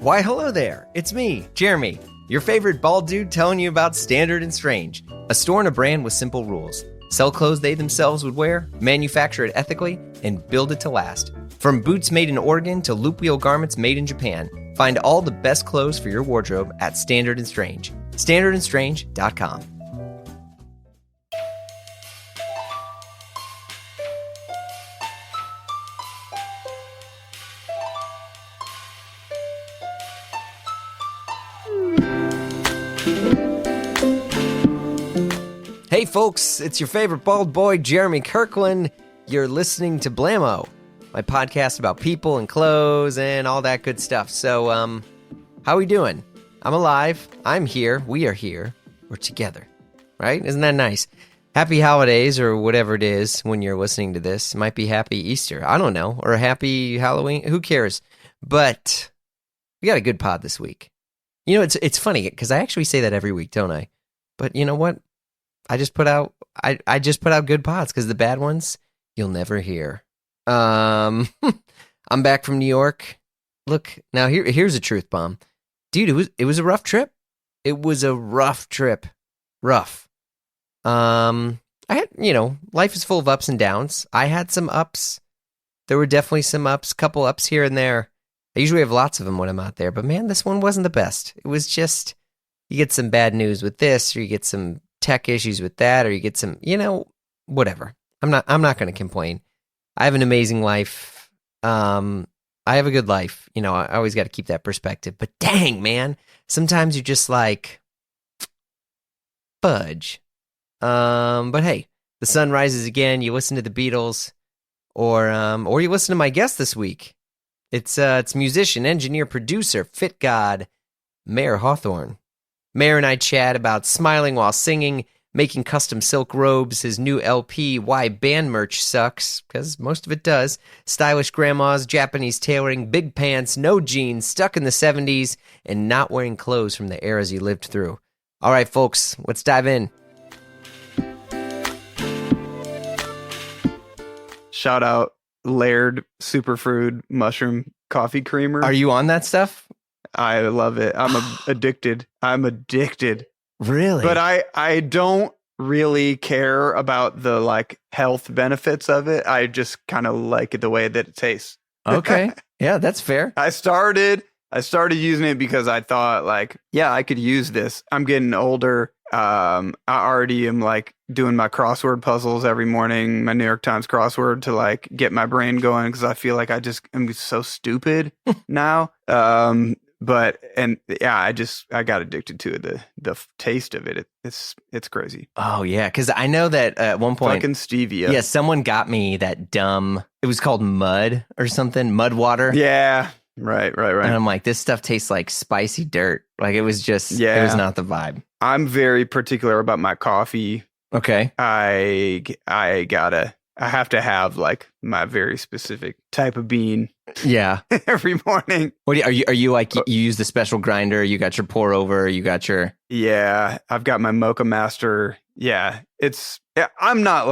Why, hello there. It's me, Jeremy, your favorite bald dude telling you about Standard and Strange, a store and a brand with simple rules. Sell clothes they themselves would wear, manufacture it ethically, and build it to last. From boots made in Oregon to loop wheel garments made in Japan, find all the best clothes for your wardrobe at Standard and Strange. StandardandStrange.com. Hey folks, it's your favorite bald boy, Jeremy Kirkland. You're listening to Blammo, my podcast about people and clothes and all that good stuff. So, how we doing? I'm alive. I'm here. We are here. We're together. Right? Isn't that nice? Happy holidays or whatever it is when you're listening to this. It might be happy Easter. I don't know. Or a happy Halloween. Who cares? But we got a good pod this week. You know, it's funny because I actually say that every week, don't I? But you know what? I just put out good pods because the bad ones you'll never hear. I'm back from New York. Look, now here's a truth bomb. Dude, it was a rough trip. It was a rough trip. Rough. I had, life is full of ups and downs. I had some ups. There were definitely some ups, couple ups here and there. I usually have lots of them when I'm out there, but man, this one wasn't the best. It was just, you get some bad news with this, or you get some tech issues with that, or you get some, whatever. I'm not going to complain. I have an amazing life. I have a good life. I always got to keep that perspective. But dang, man, sometimes you're just like, fudge. But hey, the sun rises again. You listen to the Beatles, or you listen to my guest this week. It's musician, engineer, producer, fit god, Mayer Hawthorne. Mayer and I chat about smiling while singing, making custom silk robes, his new LP, why band merch sucks, because most of it does, stylish grandmas, Japanese tailoring, big pants, no jeans, stuck in the 70s, and not wearing clothes from the eras he lived through. All right, folks, let's dive in. Shout out Laird Superfood Mushroom Coffee Creamer. Are you on that stuff? I love it. I'm addicted. I'm addicted. Really? But I don't really care about the health benefits of it. I just kind of like it the way that it tastes. Okay. Yeah, that's fair. I started using it because I thought I could use this. I'm getting older. I already am doing my crossword puzzles every morning, my New York Times crossword to get my brain going because I feel like I'm so stupid now. I got addicted to it. The taste of it. It's crazy. Oh yeah, because I know that at one point, fucking stevia. Yeah, someone got me that dumb. It was called mud or something, mud water. Yeah, right. And I'm like, this stuff tastes like spicy dirt. It was just, It was not the vibe. I'm very particular about my coffee. Okay. I have to have my very specific type of bean. Yeah. Every morning. What are you you use the special grinder? You got your pour over. You got your. Yeah, I've got my Mocha Master. Yeah, I'm not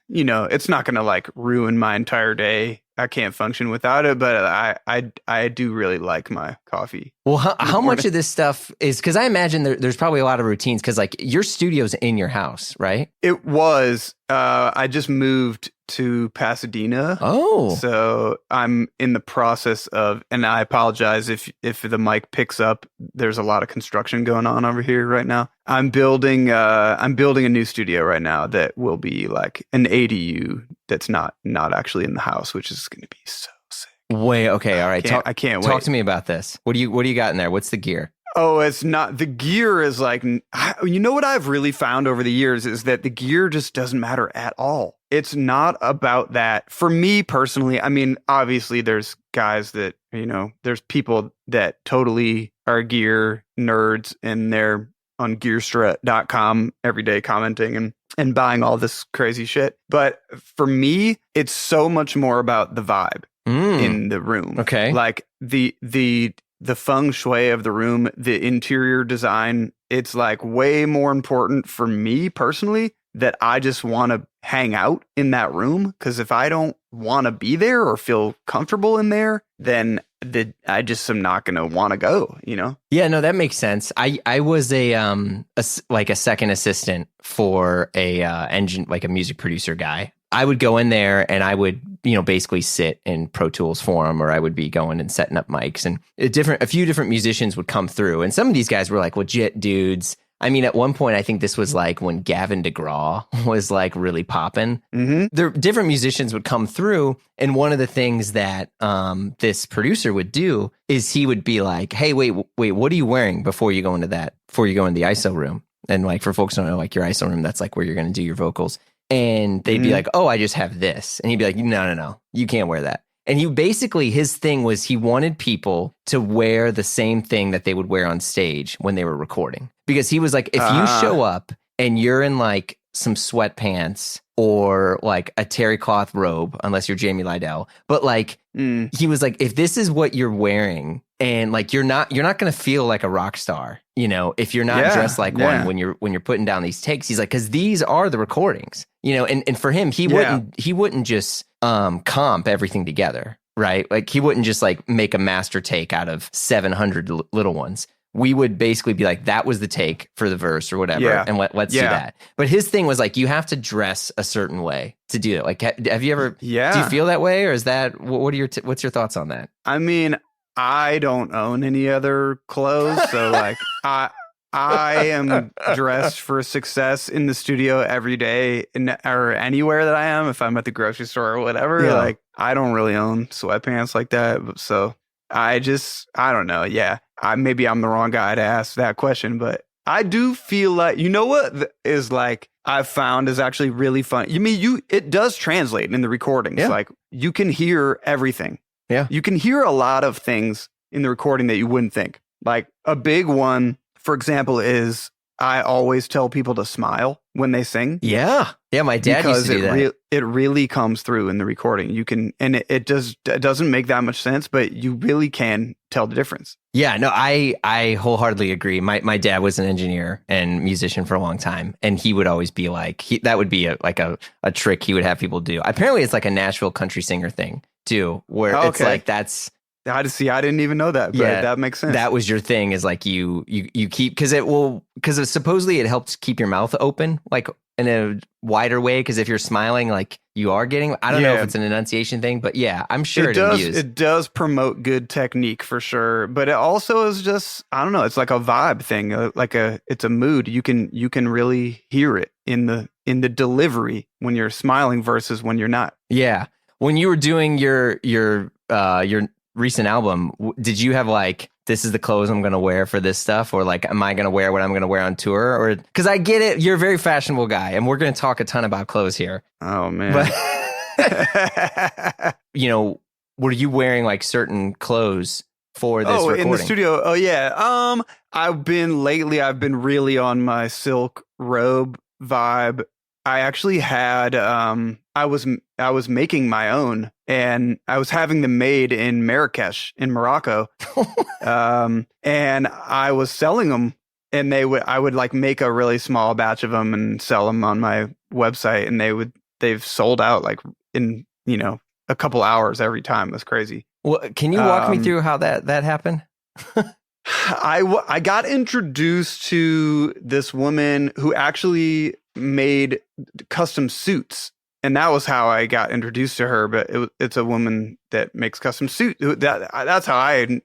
it's not gonna ruin my entire day. I can't function without it, but I do really like my coffee. Well, how much of this stuff is, because I imagine there's probably a lot of routines, because your studio's in your house, right? It was. I just moved to Pasadena. Oh. So I'm in the process of, and I apologize if the mic picks up, there's a lot of construction going on over here right now. I'm building a new studio right now that will be an ADU that's not actually in the house, which is going to be so sick. Wait, okay, all right. I can't wait. Talk to me about this. What do you got in there? What's the gear? Oh, it's not. The gear is what I've really found over the years is that the gear just doesn't matter at all. It's not about that. For me personally, I mean, obviously there's guys that, there's people that totally are gear nerds and they're on gearstrut.com every day commenting and buying all this crazy shit. But for me, it's so much more about the vibe in the room. Okay. The feng shui of the room, the interior design, it's way more important for me personally that I just want to hang out in that room, because if I don't want to be there or feel comfortable in there, then I just am not going to want to go, you know? Yeah, no, that makes sense. I was like a second assistant for a engine, like a music producer guy. I would go in there and I would, basically sit in Pro Tools for him, or I would be going and setting up mics, and a few different musicians would come through. And some of these guys were like legit dudes. I mean, at one point, I think this was like when Gavin DeGraw was like really popping. Mm-hmm. There, different musicians would come through, and one of the things that this producer would do is he would be like, "Hey, wait, what are you wearing before you go into the ISO room?" And like for folks who don't know, like your ISO room, that's like where you're going to do your vocals. And they'd be like, "Oh, I just have this," and he'd be like, "No, you can't wear that." And his thing was he wanted people to wear the same thing that they would wear on stage when they were recording. Because he was like, if you show up and you're in like some sweatpants or like a terry cloth robe, unless you're Jamie Lydell, but like he was like, if this is what you're wearing and like you're not going to feel like a rock star, if you're not dressed like one when you're putting down these takes. He's like, because these are the recordings, and for him, he wouldn't just comp everything together, right? Like he wouldn't just like make a master take out of 700 little ones. We would basically be like, that was the take for the verse or whatever, and let's do that. But his thing was like, you have to dress a certain way to do it. Like, have you ever? Yeah. Do you feel that way, or is that what are what's your thoughts on that? I mean, I don't own any other clothes, so like I am dressed for success in the studio every day, or anywhere that I am. If I'm at the grocery store or whatever, like I don't really own sweatpants like that. So I don't know. Yeah, maybe I'm the wrong guy to ask that question, but I do feel like, what is like I've found is actually really fun. It does translate in the recordings. Yeah. Like you can hear everything. Yeah. You can hear a lot of things in the recording that you wouldn't think. Like a big one, for example, is I always tell people to smile when they sing. Yeah. Yeah, my dad used to do that. It really comes through in the recording. You can, and it doesn't make that much sense, but you really can tell the difference. Yeah, no, I wholeheartedly agree. My dad was an engineer and musician for a long time, and he would always be like, that would be a trick he would have people do. Apparently, it's like a Nashville country singer thing too, where it's like that's. I didn't even know that, but that makes sense. That was your thing, is like you keep, because supposedly it helps keep your mouth open, like in a wider way. Because if you're smiling, like you are getting, I don't know if it's an enunciation thing, but yeah, I'm sure it does promote good technique for sure. But it also is just, I don't know, it's like a vibe thing, it's a mood. You can really hear it in the delivery when you're smiling versus when you're not. Yeah, when you were doing your recent album, did you have like, this is the clothes I'm going to wear for this stuff, or like, am I going to wear what I'm going to wear on tour? Or because I get it, you're a very fashionable guy, and we're going to talk a ton about clothes here. Oh man. But were you wearing like certain clothes for this recording? In the studio? Oh yeah. I've been really on my silk robe vibe. I actually had I was making my own, and I was having them made in Marrakesh in Morocco. And I was selling them, and I would like make a really small batch of them and sell them on my website, and they've sold out like in a couple hours every time. It was crazy. Well, can you walk me through how that happened? I got introduced to this woman who actually made custom suits, and that was how I got introduced to her. But it's a woman that makes custom suits. That's how I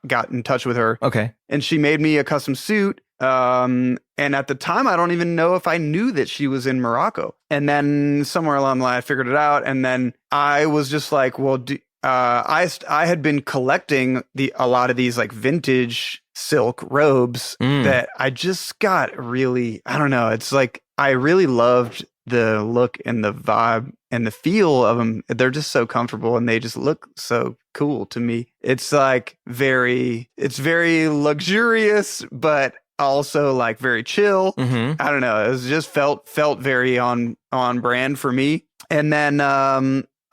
got in touch with her. Okay, and she made me a custom suit. And at the time, I don't even know if I knew that she was in Morocco. And then somewhere along the line, I figured it out. And then I was just like, well, I had been collecting a lot of these like vintage silk robes that I just got really, I don't know. It's like, I really loved the look and the vibe and the feel of them. They're just so comfortable, and they just look so cool to me. It's like it's very luxurious, but also like very chill. Mm-hmm. I don't know. It was just felt very on brand for me. And then,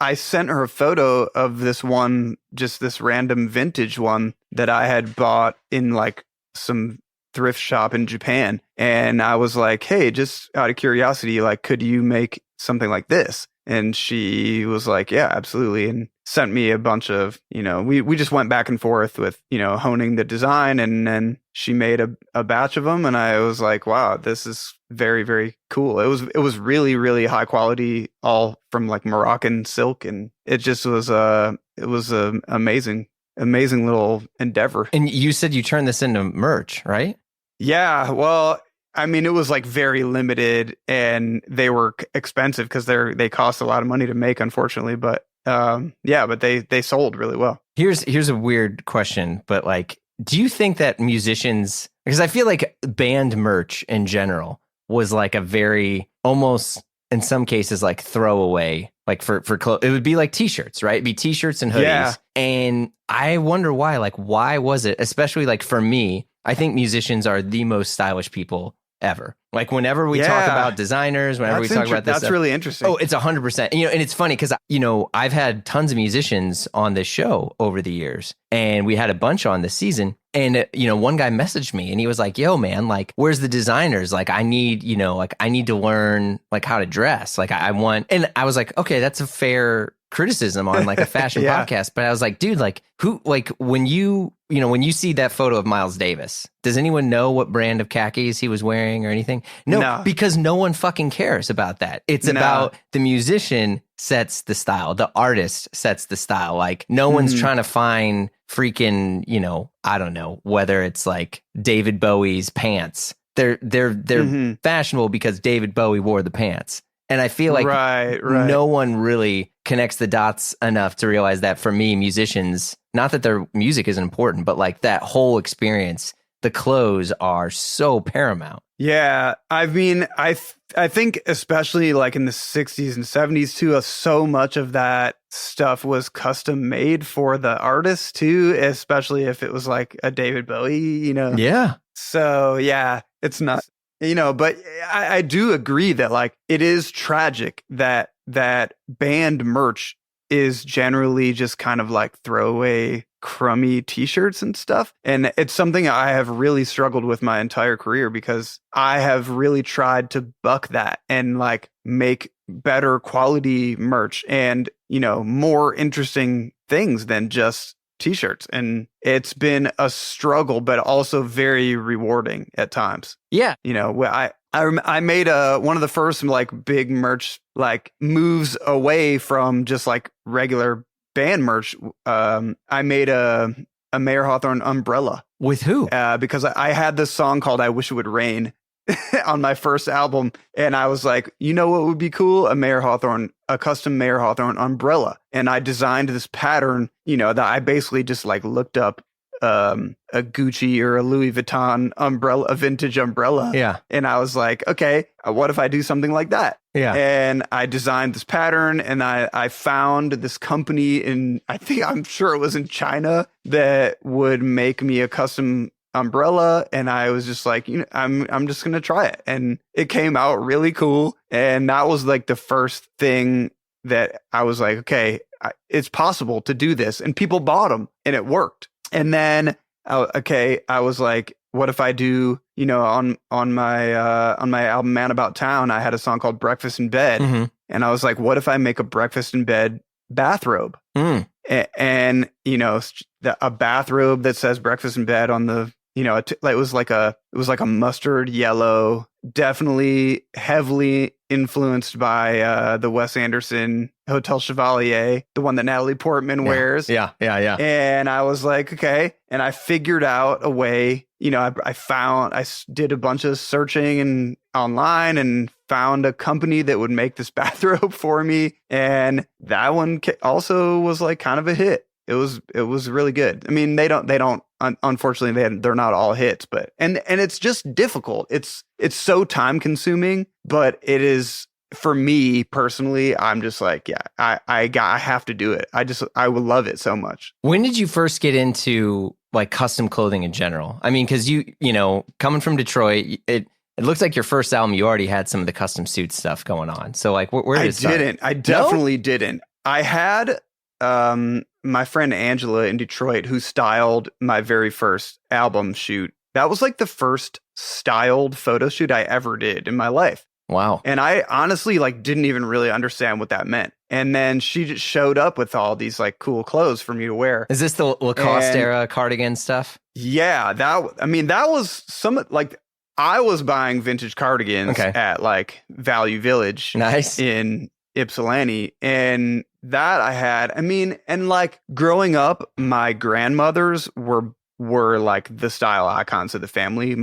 I sent her a photo of this random vintage one that I had bought in like some thrift shop in Japan. And I was like, hey, just out of curiosity, like, could you make something like this? And she was like, yeah, absolutely. And sent me a bunch of, we just went back and forth with, honing the design. And then she made a batch of them. And I was like, wow, this is very, very cool. It was really, really high quality, all from like Moroccan silk. And it just was, it was a amazing little endeavor. And you said you turned this into merch, right? Yeah. Well, I mean, it was like very limited and they were expensive because they cost a lot of money to make, unfortunately. But but they sold really well. Here's a weird question, but like, do you think that musicians, because I feel like band merch in general was like a very, almost in some cases, like throwaway, like for clothes, it would be like t-shirts, right? It'd be t-shirts and hoodies. Yeah. And I wonder why, like, why was it, especially like for me, I think musicians are the most stylish people ever. Like whenever we talk about designers, whenever we talk about this that's stuff, really interesting. Oh, it's 100%. And it's funny because, I've had tons of musicians on this show over the years, and we had a bunch on this season. And, one guy messaged me and he was like, yo, man, like, where's the designers? Like, I need to learn like how to dress. Like I want, and I was like, okay, that's a fair criticism on like a fashion podcast. But I was like, dude, like who, like when you see that photo of Miles Davis, does anyone know what brand of khakis he was wearing or anything? No. Because no one fucking cares about that. It's about the musician sets the style. The artist sets the style. Like no one's trying to find freaking, I don't know, whether it's like David Bowie's pants. They're fashionable because David Bowie wore the pants. And I feel like no one really connects the dots enough to realize that for me, musicians, not that their music isn't important, but like that whole experience, the clothes are so paramount. Yeah. I mean, I think especially like in the 60s and 70s too, so much of that stuff was custom made for the artist too, especially if it was like a David Bowie, Yeah. So yeah, it's not. But I do agree that like it is tragic that band merch is generally just kind of like throwaway crummy t-shirts and stuff. And it's something I have really struggled with my entire career because I have really tried to buck that and like make better quality merch and, more interesting things than just t-shirts. And it's been a struggle, but also very rewarding at times. Yeah. I made one of the first like big merch like moves away from just like regular band merch. I made a Mayer Hawthorne umbrella. With who? Because I had this song called "I Wish It Would Rain" on my first album, and I was like, what would be cool? A custom Mayer Hawthorne umbrella. And I designed this pattern, that I basically just like looked up a Gucci or a Louis Vuitton umbrella, a vintage umbrella. Yeah. And I was like, okay, what if I do something like that? Yeah. And I designed this pattern and I found this company I'm sure it was in China that would make me a custom umbrella. And I was just like, I'm just going to try it. And it came out really cool. And that was like the first thing that I was like, okay, it's possible to do this. And people bought them and it worked. And then, I was like, what if I do, on my album Man About Town, I had a song called Breakfast in Bed. Mm-hmm. And I was like, what if I make a breakfast in bed bathrobe? And a bathrobe that says breakfast in bed on the, it was like a mustard yellow, definitely heavily influenced by the Wes Anderson Hotel Chevalier, the one that Natalie Portman wears. Yeah. And I was like, okay. And I figured out a way, I did a bunch of searching and online and found a company that would make this bathrobe for me. And that one also was like kind of a hit. It was really good. I mean, they don't, unfortunately, they're not all hits, but, and it's just difficult. It's so time consuming, but it is, for me personally, I'm just like, yeah, I have to do it. I would love it so much. When did you first get into like custom clothing in general? I mean, cause you coming from Detroit, it looks like your first album, you already had some of the custom suit stuff going on. So like, where did it start? I definitely didn't. I had, my friend Angela in Detroit, who styled my very first album shoot, that was like the first styled photo shoot I ever did in my life. Wow. And I honestly like didn't even really understand what that meant. And then she just showed up with all these like cool clothes for me to wear. Is this the Lacoste era cardigan stuff? Yeah, that was some like I was buying vintage cardigans at like Value Village in Ypsilanti, and that I had. I mean, and like growing up, my grandmothers were like the style icons of the family.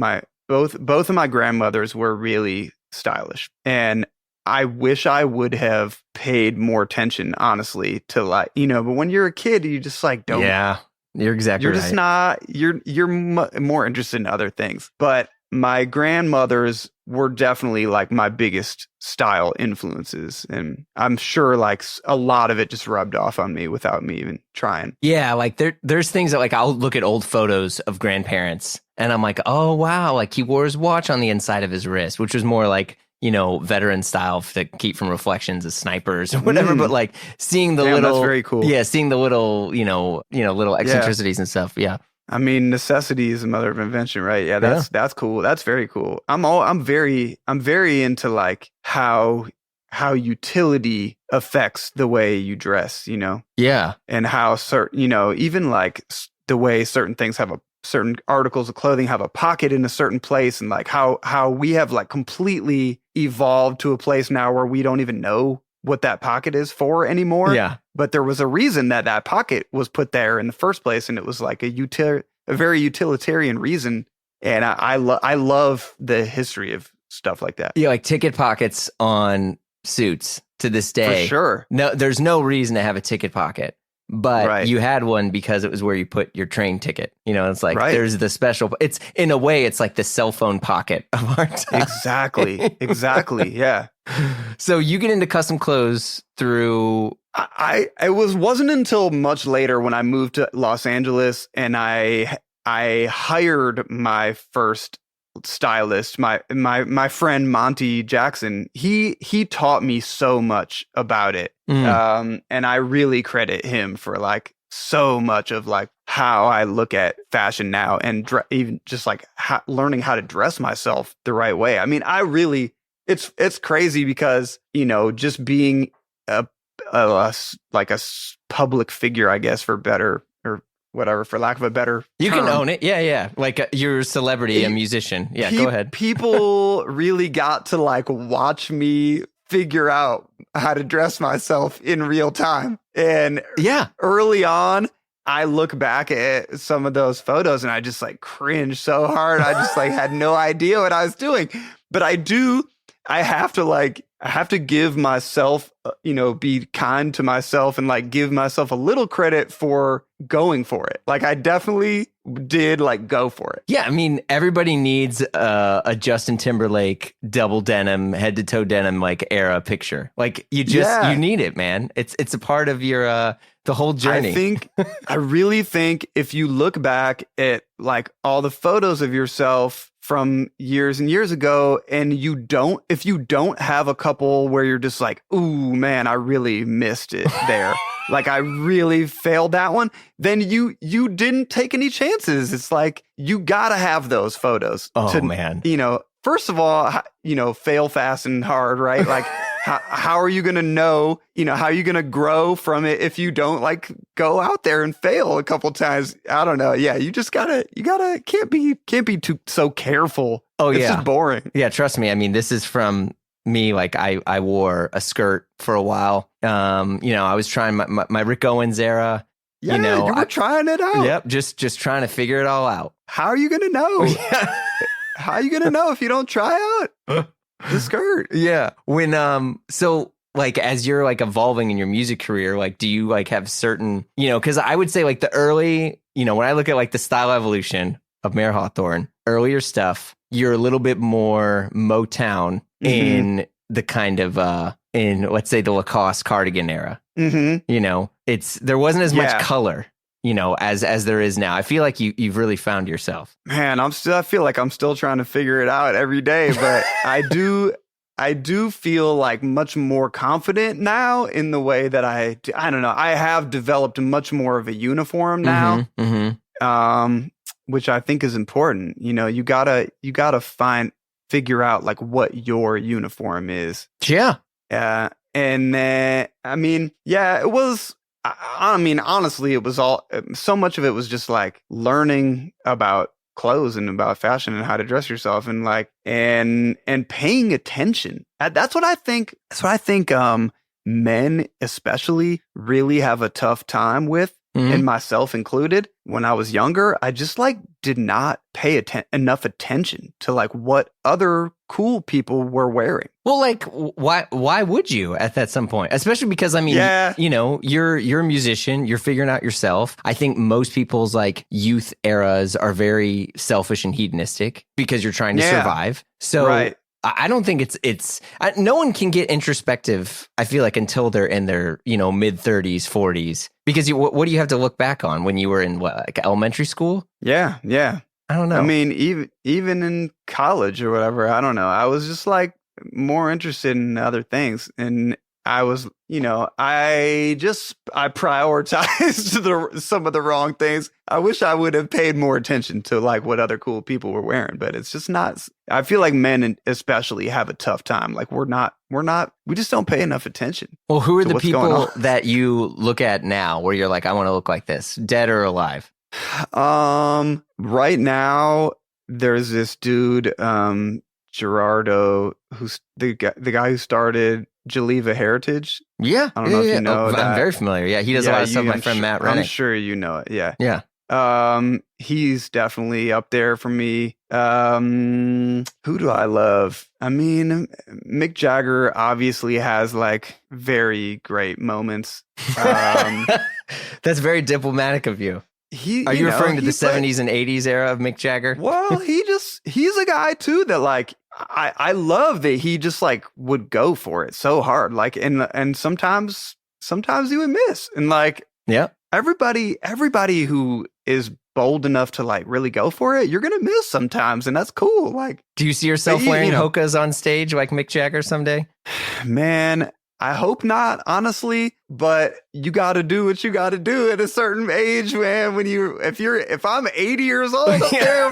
Both of my grandmothers were really stylish, and I wish I would have paid more attention, honestly, to like, but when you're a kid, you just like don't. Yeah, you're exactly You're right. just not, you're more interested in other things. But my grandmothers were definitely like my biggest style influences. And I'm sure like a lot of it just rubbed off on me without me even trying. Yeah, like there's things that like I'll look at old photos of grandparents and I'm like, oh, wow, like he wore his watch on the inside of his wrist, which was more like, veteran style to keep from reflections of snipers or whatever. But like seeing the little, that's very cool. Yeah, seeing the little, little eccentricities and stuff. Yeah. I mean, necessity is the mother of invention, right? Yeah, that's cool. That's very cool. I'm very into like how utility affects the way you dress, Yeah. And how certain, even like the way certain things have certain articles of clothing have a pocket in a certain place, and like how we have like completely evolved to a place now where we don't even know what that pocket is for anymore. Yeah. But there was a reason that pocket was put there in the first place, and it was like a very utilitarian reason. And I love the history of stuff like that. Yeah, like ticket pockets on suits to this day. For sure. No, there's no reason to have a ticket pocket, but you had one because it was where you put your train ticket. It's like there's the special. It's in a way, it's like the cell phone pocket of our time. Exactly. Yeah. So you get into custom clothes through. It wasn't until much later when I moved to Los Angeles and I hired my first stylist, my friend Monty Jackson. He taught me so much about it. And I really credit him for like so much of like how I look at fashion now, and even just like learning how to dress myself the right way. I mean, it's crazy because, just being a public figure, I guess, for better or whatever, for lack of a better You term. can own it. Yeah. Like you're a celebrity, a musician. Yeah, go ahead. People really got to like watch me figure out how to dress myself in real time. And early on, I look back at some of those photos and I just like cringe so hard. I just like had no idea what I was doing. But I have to give myself, be kind to myself and like give myself a little credit for going for it. Like I definitely did like go for it. Yeah. I mean, everybody needs a Justin Timberlake double denim, head to toe denim, like era picture. Like you need it, man. It's a part of your, the whole journey. I really think if you look back at like all the photos of yourself from years and years ago, and if you don't have a couple where you're just like, ooh, man, I really missed it there. Like I really failed that one. Then you didn't take any chances. It's like, you gotta have those photos. Man. First of all, fail fast and hard, right? Like, how are you going to know, how are you going to grow from it if you don't like go out there and fail a couple times? I don't know. Yeah. You just can't be too so careful. Oh, it's just boring. Yeah. Trust me. I mean, this is from me. Like I wore a skirt for a while. I was trying my Rick Owens era. Yeah. You were trying it out. Yep. Just trying to figure it all out. How are you going to know? How are you going to know if you don't try out the skirt? Yeah. When, so like, as you're like evolving in your music career, like, do you like have certain, cause I would say like the early, when I look at like the style evolution of Mayer Hawthorne, earlier stuff, you're a little bit more Motown in the kind of, in let's say the Lacoste cardigan era, there wasn't as much color, as there is now. I feel like you've really found yourself. Man, I feel like I'm still trying to figure it out every day, but I do feel like much more confident now in the way that I don't know. I have developed much more of a uniform now. which I think is important. You know, you gotta figure out like what your uniform is. Yeah. And then, I mean, yeah, it was, I mean, honestly, it was so much of it was just like learning about clothes and about fashion and how to dress yourself and like, and paying attention. That's what I think, men especially really have a tough time with. And myself included, when I was younger, I just like did not pay enough attention to like what other cool people were wearing. Well, like why would you at some point? Especially because I mean, you know, you're a musician, you're figuring out yourself. I think most people's like youth eras are very selfish and hedonistic because you're trying to survive. So right. I don't think it's no one can get introspective, I feel like, until they're in their, you know, mid 30s, 40s. Because what do you have to look back on when you were in like elementary school? Yeah. I don't know. I mean, even in college or whatever, I don't know. I was just like more interested in other things. And I was, you know, I prioritized some of the wrong things. I wish I would have paid more attention to like what other cool people were wearing, but it's just not. I feel like men especially have a tough time. Like we just don't pay enough attention. Well, who are the people that you look at now where you're like, I want to look like this, dead or alive? Right now there's this dude, Gerardo, who's the guy who started Geneva Heritage. Yeah. I don't know if you know that. I'm very familiar. Yeah. He does a lot of stuff with my friend Matt Rennick. I'm sure you know it. Yeah. Yeah. He's definitely up there for me. Who do I love? I mean, Mick Jagger obviously has like very great moments. That's very diplomatic of you. Are you referring to the 70s and 80s era of Mick Jagger? Well, he's a guy too that like I love that he just like would go for it so hard. Like and sometimes he would miss. And like everybody who is bold enough to like really go for it, you're gonna miss sometimes, and that's cool. Like, do you see yourself wearing hokas on stage like Mick Jagger someday? Man, I hope not, honestly, but you got to do what you got to do at a certain age, man. If I'm 80 years old up there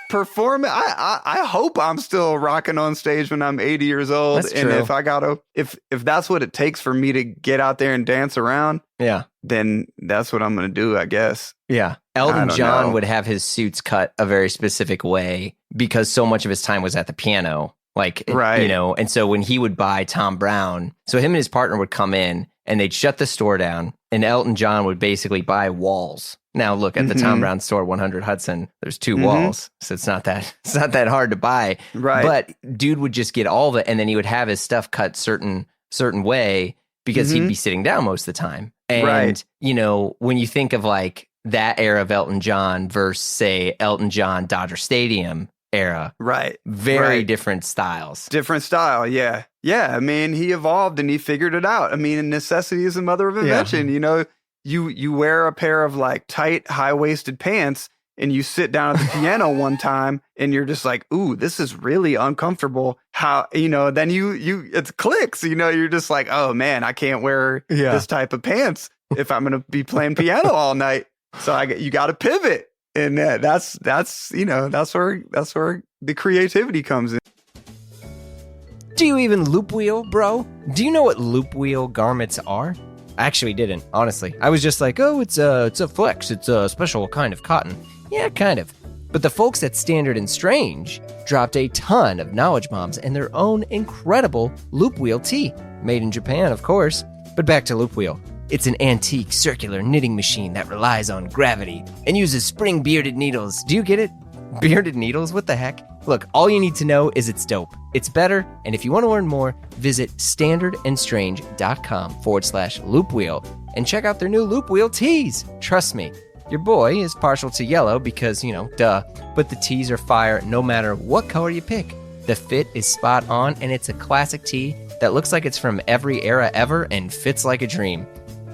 performing, I hope I'm still rocking on stage when I'm 80 years old. That's true. And if that's what it takes for me to get out there and dance around, then that's what I'm going to do, I guess. Yeah. Elton John would have his suits cut a very specific way because so much of his time was at the piano. Like, right. You know, and so when he would buy Tom Brown, so him and his partner would come in and they'd shut the store down and Elton John would basically buy walls. Now, look, at the Tom Brown store, 100 Hudson, there's 2 walls. So it's not that hard to buy. Right. But dude would just get all of it and then he would have his stuff cut certain way because he'd be sitting down most of the time. And, you know, when you think of like that era of Elton John versus, say, Elton John, Dodger Stadium era. Right. Very different styles. Different style, yeah. Yeah, I mean, he evolved and he figured it out. I mean, necessity is the mother of invention. You know, you wear a pair of like tight, high-waisted pants and you sit down at the piano one time and you're just like, ooh, this is really uncomfortable. How, you know, then it clicks, you know, you're just like, oh man, I can't wear this type of pants if I'm going to be playing piano all night. So you got to pivot. And that's you know, that's where the creativity comes in. Do you even loop wheel, bro? Do you know what loop wheel garments are? I actually didn't, honestly. I was just like, oh, it's a flex. It's a special kind of cotton. Yeah, kind of. But the folks at Standard and Strange dropped a ton of knowledge bombs and their own incredible loop wheel tee. Made in Japan, of course. But back to loop wheel. It's an antique circular knitting machine that relies on gravity and uses spring bearded needles. Do you get it? Bearded needles? What the heck? Look, all you need to know is it's dope. It's better, and if you want to learn more, visit standardandstrange.com/loopwheel and check out their new loop wheel tees. Trust me, your boy is partial to yellow because, you know, duh, but the tees are fire no matter what color you pick. The fit is spot on, and it's a classic tee that looks like it's from every era ever and fits like a dream.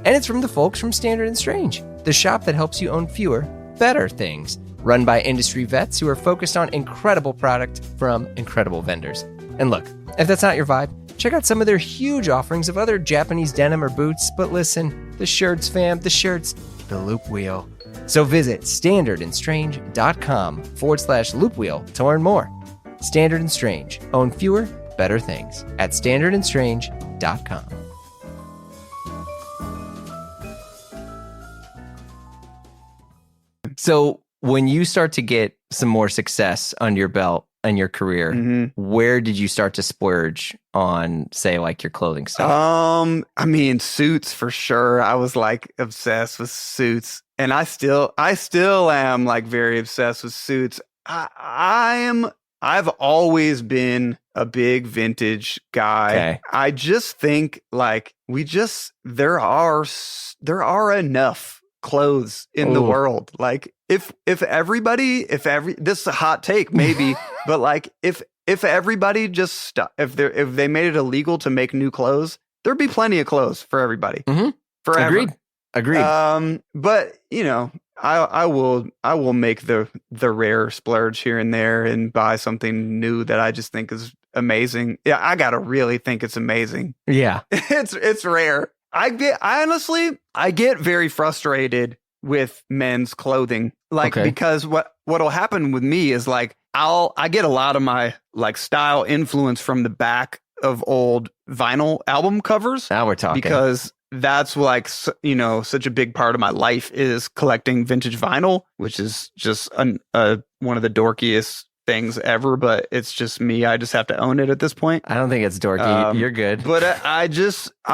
And it's from the folks from Standard & Strange, the shop that helps you own fewer, better things, run by industry vets who are focused on incredible product from incredible vendors. And look, if that's not your vibe, check out some of their huge offerings of other Japanese denim or boots. But listen, the shirts, fam, the shirts, the Loop Wheel. So visit standardandstrange.com/Loop Wheel to learn more. Standard and Strange. Own fewer, better things at standardandstrange.com. So when you start to get some more success under your belt in your career, where did you start to splurge on, say, like your clothing stuff? I mean, suits for sure. I was like obsessed with suits, and I still am like very obsessed with suits. I've always been a big vintage guy. Okay. I just think like there are enough clothes in the world. Like if this is a hot take maybe, but like if everybody just if they made it illegal to make new clothes, there'd be plenty of clothes for everybody. Forever. Agreed. But you know, I will make the rare splurge here and there and buy something new that I just think is amazing. Yeah, I gotta really think it's amazing. Yeah. It's rare. I get very frustrated with men's clothing. Like, because what'll happen with me is like I get a lot of my like style influence from the back of old vinyl album covers. Now we're talking. Because that's like, you know, such a big part of my life is collecting vintage vinyl, which is just one of the dorkiest things ever, but it's just me. I just have to own it at this point. I don't think it's dorky. You're good. But I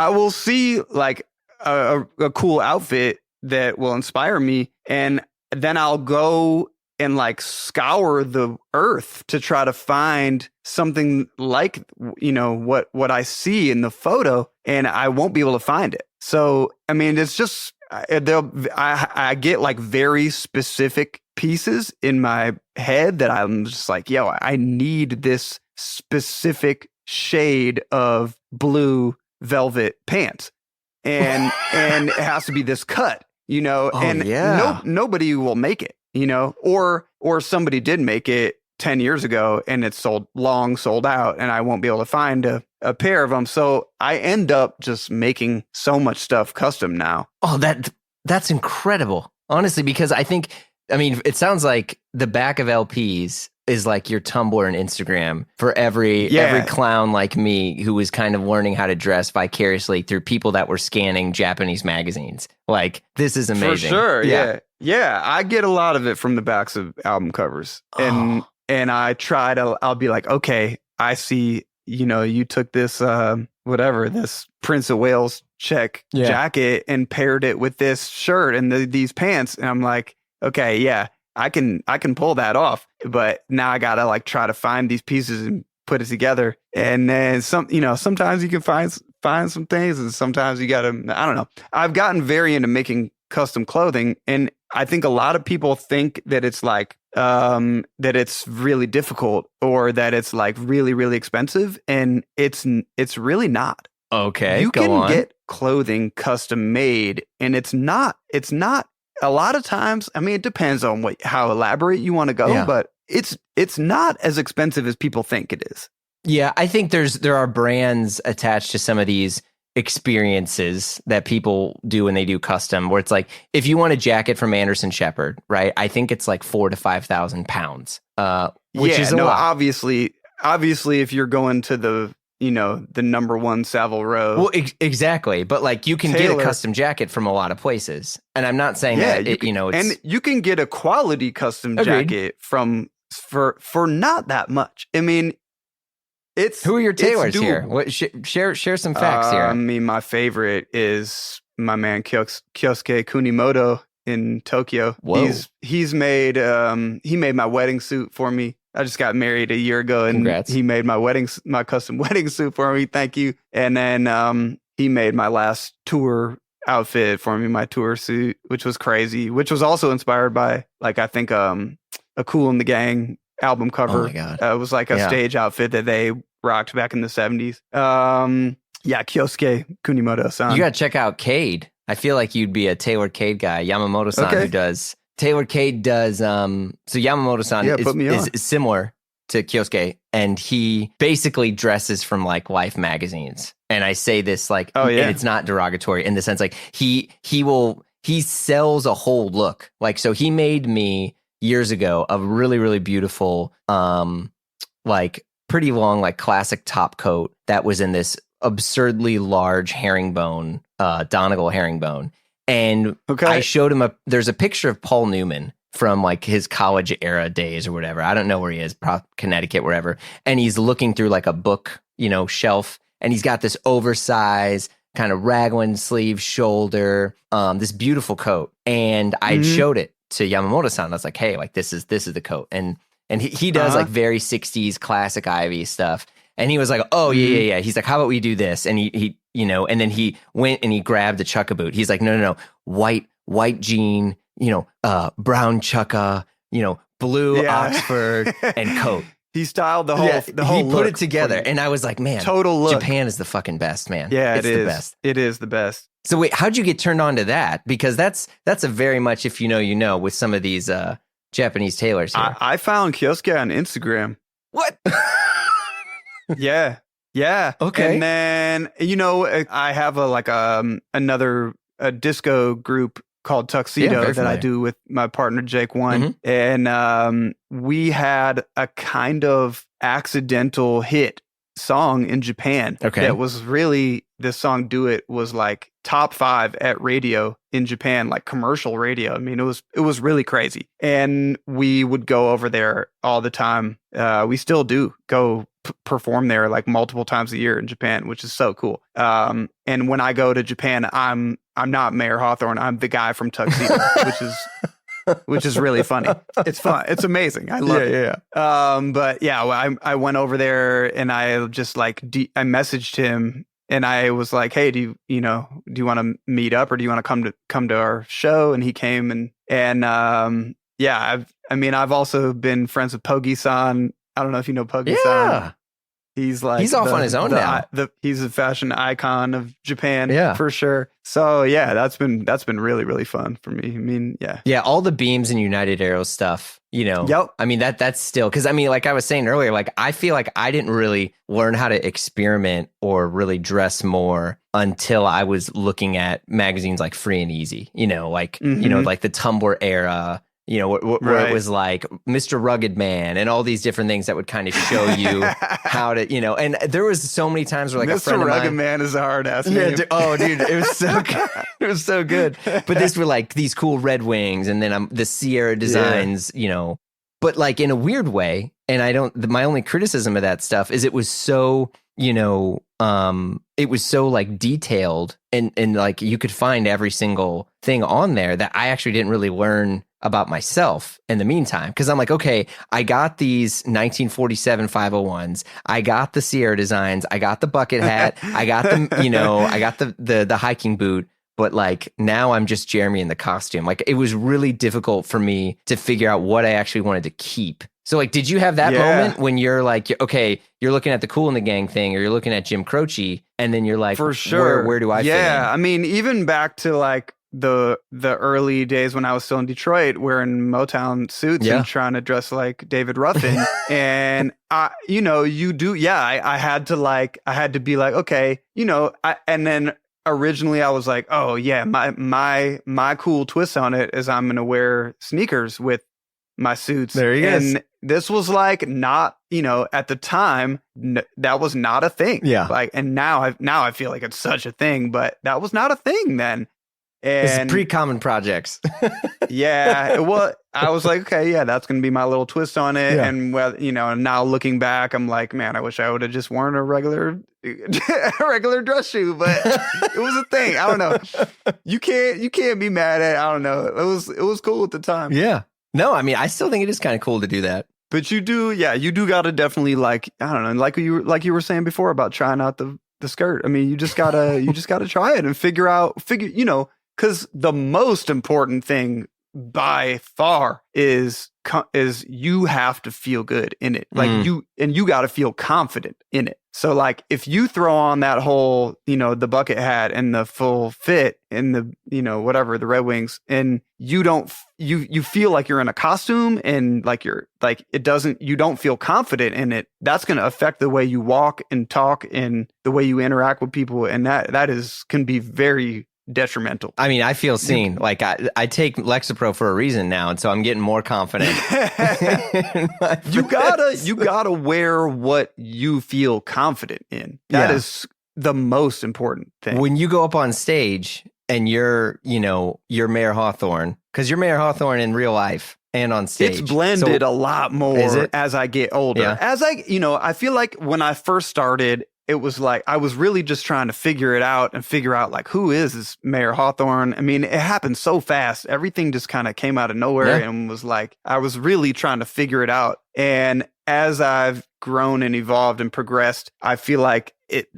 will see like a cool outfit that will inspire me, and then I'll go and like scour the earth to try to find something like, you know, what I see in the photo, and I won't be able to find it. So, I mean, it's just, I get like very specific pieces in my head that I'm just like, yo, I need this specific shade of blue velvet pants. And it has to be this cut, you know, nobody will make it, you know, or somebody did make it 10 years ago and it's sold out, and I won't be able to find a pair of them. So I end up just making so much stuff custom now. Oh, that's incredible. Honestly, because I mean, it sounds like the back of LPs is like your Tumblr and Instagram for every clown like me who was kind of learning how to dress vicariously through people that were scanning Japanese magazines. Like, this is amazing. For sure. Yeah. I get a lot of it from the backs of album covers. And I'll be like, okay, I see, you know, you took this, this Prince of Wales check jacket and paired it with this shirt and these pants. And I'm like, okay, yeah, I can pull that off. But now I gotta like try to find these pieces and put it together. And then sometimes you can find some things, and sometimes you gotta, I don't know. I've gotten very into making custom clothing, and I think a lot of people think that it's like that it's really difficult or that it's like really, really expensive, and it's really not. Okay, you can get clothing custom made, and it's not a lot of times. I mean, it depends on how elaborate you want to go, but it's not as expensive as people think it is. Yeah, I think there are brands attached to some of these experiences that people do when they do custom, where it's like, if you want a jacket from Anderson Shepherd, right? I think it's like £4,000 to £5,000, which is a lot. Obviously, if you're going to the number one Savile Row. Well, exactly. But like, you can get a custom jacket from a lot of places. And I'm not saying that, it's... And you can get a quality custom jacket for not that much. I mean, who are your tailors here? Share some facts here. I mean, my favorite is my man Kyosuke Kunimoto in Tokyo. Whoa. He's made he made my wedding suit for me. I just got married a year ago, and Congrats. He made my custom wedding suit for me. Thank you. And then he made my last tour outfit for me, my tour suit, which was crazy, which was also inspired by, like, I think a Kool and the Gang album cover. Oh my God. It was like a stage outfit that they rocked back in the 70s. Kyosuke Kunimoto-san. You got to check out Cade. I feel like you'd be a tailored Cade guy. Yamamoto-san who does... Tailored Cade does... so Yamamoto-san is similar to Kyosuke, and he basically dresses from like Life magazines. And I say this like, and it's not derogatory in the sense like he sells a whole look. Like, so he made me years ago a really, really beautiful, like pretty long, like classic top coat that was in this absurdly large herringbone, Donegal herringbone. And I showed him there's a picture of Paul Newman from like his college era days or whatever. I don't know where he is, Connecticut, wherever. And he's looking through like a book, shelf, and he's got this oversized kind of raglan sleeve shoulder, this beautiful coat. And I showed it to Yamamoto-san. I was like, hey, like this is the coat. And he does like very 60s classic Ivy stuff. And he was like, oh, yeah. He's like, how about we do this? And he and then he went and he grabbed the chukka boot. He's like, no, white jean, brown chukka, blue Oxford and coat. He styled the whole he put it together. And I was like, man, total look. Japan is the fucking best, man. Yeah, it's the best. It is the best. So wait, how'd you get turned on to that? Because that's a very much, if you know, with some of these Japanese tailors here. I found Kyosuke on Instagram. What? Yeah. Okay. And then, I have another disco group called Tuxedo that I do with my partner, Jake One. And we had a kind of accidental hit song in Japan. That was really, this song Do It was like top 5 at radio in Japan, like commercial radio. I mean, it was really crazy. And we would go over there all the time. We still do go perform there like multiple times a year in Japan, which is so cool. And when I go to Japan, I'm not Mayer Hawthorne. I'm the guy from Tuxedo, which is really funny. It's fun. It's amazing. I love it. Yeah. But yeah, I went over there and I just like I messaged him and I was like, hey, do you want to meet up or do you want to come to our show? And he came and I've also been friends with Pogi-san. I don't know if you know Pogi-san. Yeah. He's off on his own now. He's a fashion icon of Japan, for sure. So yeah, that's been really, really fun for me. I mean, yeah, all the Beams and United Arrows stuff. Yep. I mean that's still, because I mean, like I was saying earlier, like I feel like I didn't really learn how to experiment or really dress more until I was looking at magazines like Free and Easy. Like like the Tumblr era. Where it was like Mr. Rugged Man and all these different things that would kind of show you how to, and there was so many times where like Mr. a friend Rugged of mine, Man is a hard ass name. Dude, it was so good. It was so good. But this were like these cool Red Wings and then the Sierra designs, but like in a weird way. And my only criticism of that stuff is it was so, it was so like detailed and like you could find every single thing on there that I actually didn't really learn about myself in the meantime. Because I'm like, okay, I got these 1947 501s. I got the Sierra designs. I got the bucket hat. I got the, I got the hiking boot. But like now I'm just Jeremy in the costume. Like it was really difficult for me to figure out what I actually wanted to keep. So like, did you have that moment when you're like, okay, you're looking at the Kool in the Gang thing or you're looking at Jim Croce and then you're like, for sure, where do I fit in? I mean, even back to like the early days when I was still in Detroit wearing Motown suits and trying to dress like David Ruffin. And I had to be like, okay, and then originally I was like, oh yeah, my cool twist on it is I'm going to wear sneakers with my suits. There he is. And this was like not, at the time that was not a thing. Yeah. Like, and now I feel like it's such a thing, but that was not a thing then. And it's pre-common projects. I was like, okay, that's going to be my little twist on it. Yeah. And now looking back, I'm like, man, I wish I would have just worn a regular dress shoe, but it was a thing. I don't know. You can't be mad at it. I don't know. It was cool at the time. Yeah. No, I mean, I still think it is kind of cool to do that. But you do got to definitely like, I don't know, like you were saying before about trying out the skirt. I mean, you just gotta try it and figure, because the most important thing by far is you have to feel good in it. Like you got to feel confident in it. So like if you throw on that whole, the bucket hat and the full fit and the, whatever, the Red Wings, and you don't you feel like you're in a costume and like you don't feel confident in it. That's going to affect the way you walk and talk and the way you interact with people, and that can be very detrimental. I mean, I feel seen. Like I take Lexapro for a reason now, and so I'm getting more confident. You gotta wear what you feel confident in. That is the most important thing. When you go up on stage and you're Mayer Hawthorne, because you're Mayer Hawthorne in real life and on stage. It's blended a lot more as I get older. Yeah. I feel like when I first started, it was like I was really just trying to figure it out and figure out like, who is this Mayer Hawthorne? I mean, it happened so fast. Everything just kind of came out of nowhere and was like, I was really trying to figure it out. And as I've grown and evolved and progressed, I feel like it's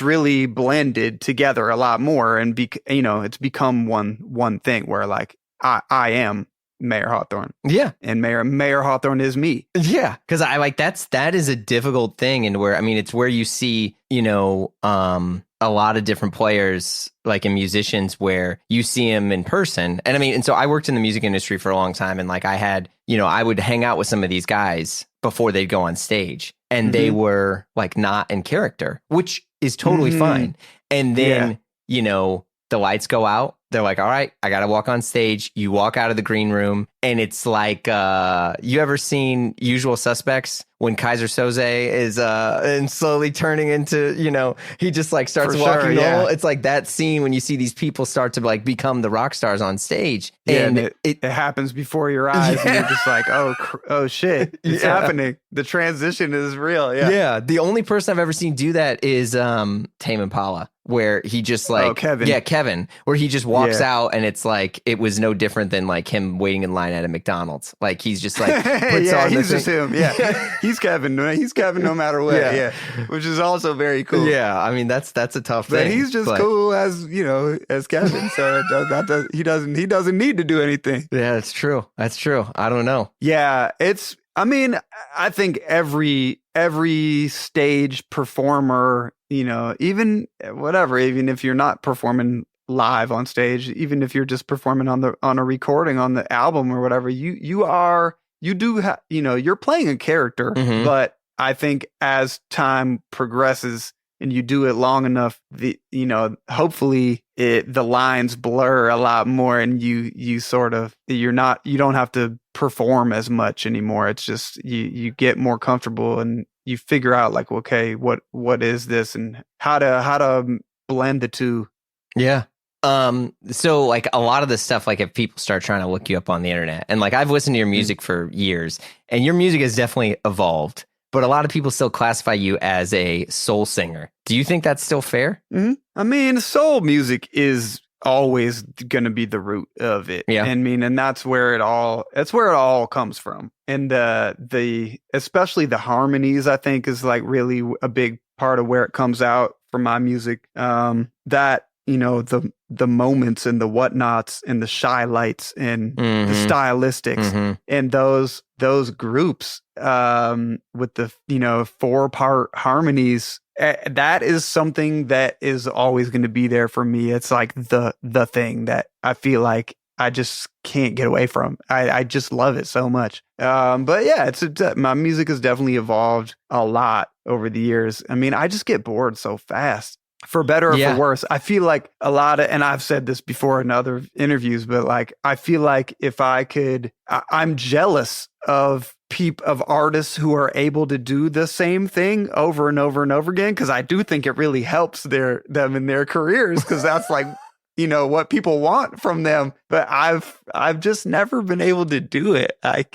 really blended together a lot more, and it's become one thing where like I am Mayer Hawthorne. Yeah. And Mayer Hawthorne is me. Yeah. Because I like that is a difficult thing. And it's where you see, a lot of different players, like in musicians, where you see them in person. And so I worked in the music industry for a long time. And like I had, I would hang out with some of these guys before they'd go on stage, and they were like not in character, which is totally fine. And then, the lights go out. They're like, all right, I got to walk on stage. You walk out of the green room, and it's like, you ever seen Usual Suspects when Kaiser Soze is and slowly turning into, he just like starts walking normal. It's like that scene when you see these people start to like become the rock stars on stage. Yeah, and it happens before your eyes, and you're just like, oh shit, it's happening. The transition is real. Yeah. Yeah. The only person I've ever seen do that is Tame Impala, where he just like, Kevin. Yeah, Kevin, where he just walks out, and it's like, it was no different than like him waiting in line at a McDonald's. Like he's just like, he's just him. Yeah. He's Kevin. He's Kevin no matter what. Yeah. Which is also very cool. Yeah. I mean, that's a tough thing. But he's just cool as Kevin. So he doesn't need to do anything. Yeah, that's true. I don't know. Yeah. I think every stage performer, even if you're not performing live on stage, even if you're just performing on a recording on the album or whatever, you're playing a character. But I think as time progresses and you do it long enough, hopefully the lines blur a lot more, and you don't have to perform as much anymore. It's just you get more comfortable, and you figure out like, okay, what is this, and how to blend the two. Yeah. So like a lot of this stuff, like if people start trying to look you up on the internet, and like I've listened to your music for years, and your music has definitely evolved, but a lot of people still classify you as a soul singer. Do you think that's still fair? Soul music is always going to be the root of it. Yeah. And that's where it all comes from. And especially the harmonies, I think, is like really a big part of where it comes out from my music. That, the moments and the whatnots and the shy lights and the stylistics and those groups with the 4-part harmonies, that is something that is always going to be there for me. It's like the thing that I feel like I just can't get away from. I just love it so much. But yeah, my music has definitely evolved a lot over the years. I just get bored so fast. For better or for worse, I feel like a lot of, and I've said this before in other interviews, but like, I feel like if I could, I'm jealous of artists who are able to do the same thing over and over and over again. Cause I do think it really helps them in their careers. Cause that's like, what people want from them. But I've just never been able to do it. I'm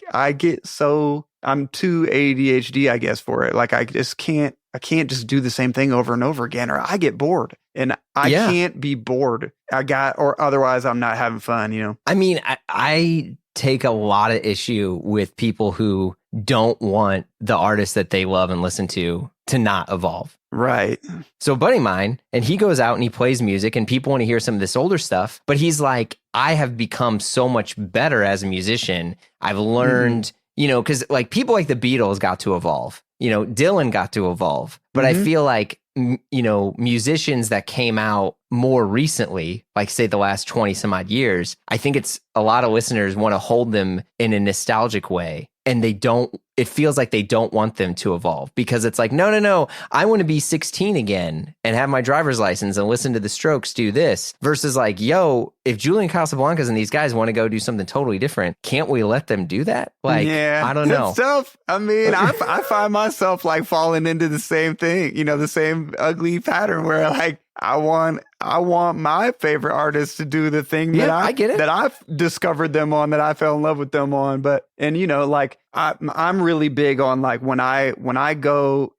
too ADHD, I guess, for it. Like I can't just do the same thing over and over again, or I get bored, and I can't be bored. Or otherwise I'm not having fun, I take a lot of issue with people who don't want the artists that they love and listen to not evolve. Right. So a buddy of mine, and he goes out and he plays music, and people want to hear some of this older stuff, but he's like, I have become so much better as a musician. I've learned, because like people like the Beatles got to evolve. Dylan got to evolve, but I feel like, musicians that came out more recently, like say the last 20 some odd years, I think it's a lot of listeners want to hold them in a nostalgic way. And it feels like they don't want them to evolve because it's like, no, I want to be 16 again and have my driver's license and listen to the Strokes do this versus like, yo, if Julian Casablancas and these guys want to go do something totally different, can't we let them do that? Like, yeah, I don't know. It's tough. I mean, I find myself like falling into the same thing, the same ugly pattern where like, I want my favorite artists to do the thing that I get it. that I've discovered them on, that I fell in love with them on. But like I'm really big on like when I go,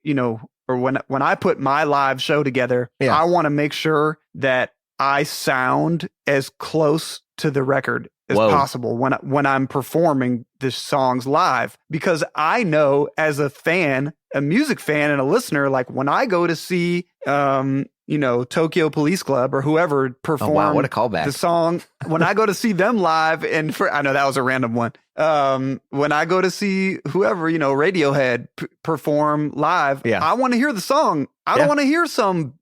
or when I put my live show together, I want to make sure that I sound as close to the record as possible when I'm performing the songs live, because I know as a fan, a music fan and a listener, like when I go to see Tokyo Police Club or whoever perform what a callback. The song, when I go to see them live, and I know that was a random one. When I go to see whoever, Radiohead perform live, I want to hear the song. I don't want to hear some,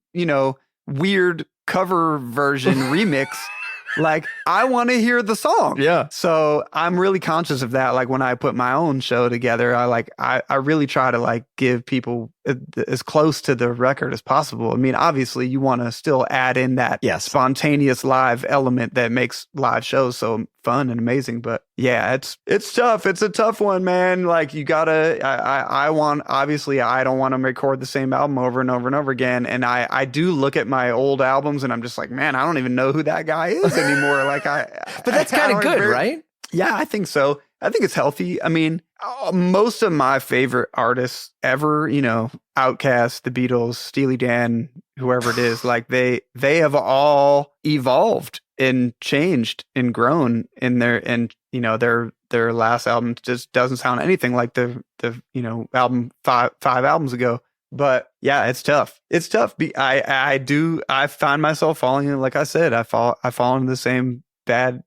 weird cover version remix. Like, I want to hear the song. Yeah. So I'm really conscious of that. Like when I put my own show together, I really try to like give people as close to the record as possible. I mean, obviously you want to still add in that spontaneous live element that makes live shows so fun and amazing. But yeah, it's tough. It's a tough one, man. Like you gotta, obviously I don't want to record the same album over and over and over again. And I do look at my old albums and I'm just like, man, I don't even know who that guy is anymore. But that's kind of good, right? Yeah, I think so. I think it's healthy. I mean, most of my favorite artists ever, Outkast, the Beatles, Steely Dan, whoever it is, like they have all evolved and changed and grown in their last album just doesn't sound anything like the album five albums ago. But yeah, it's tough. It's tough. I find myself falling in, like I said, I fall into the same bad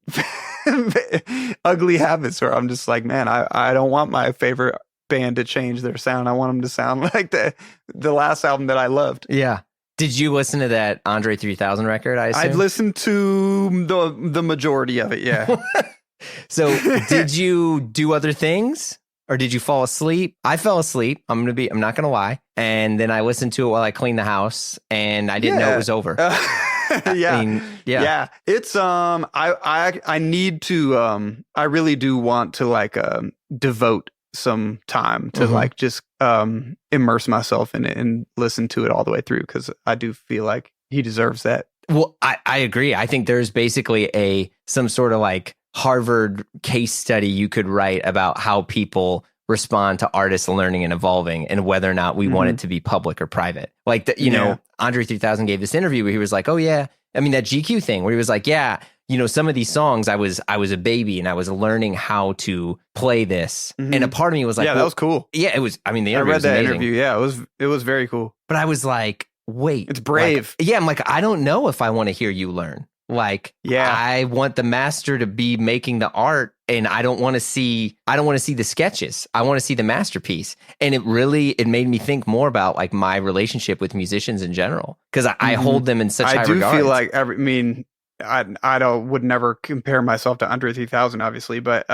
ugly habits where I'm just like, man, I don't want my favorite band to change their sound. I want them to sound like the last album that I loved. Yeah. Did you listen to that Andre 3000 record, I assume? I'd listened to the majority of it, yeah. So did you do other things? Or did you fall asleep? I fell asleep. I'm not going to lie. And then I listened to it while I cleaned the house and I didn't know it was over. Yeah. It's, I need to, I really do want to like, devote some time to like, just, immerse myself in it and listen to it all the way through. Cause I do feel like he deserves that. Well, I agree. I think there's basically some sort of like Harvard case study you could write about how people respond to artists learning and evolving and whether or not we want it to be public or private. Like, Andre 3000 gave this interview where he was like, oh yeah, I mean that GQ thing where he was like, yeah, some of these songs I was a baby and I was learning how to play this. And a part of me was like, yeah, that was cool. Yeah, it was. I mean, the interview I read was that amazing. interview. Yeah, it was very cool. But I was like, wait, it's brave. Like, yeah, I'm like, I don't know if I want to hear you learn. Like, yeah, I want the master to be making the art and I don't want to see the sketches. I want to see the masterpiece. And it made me think more about like my relationship with musicians in general. Cause I hold them in such high regard. I do feel like, I would never compare myself to Andre 3000, obviously, but,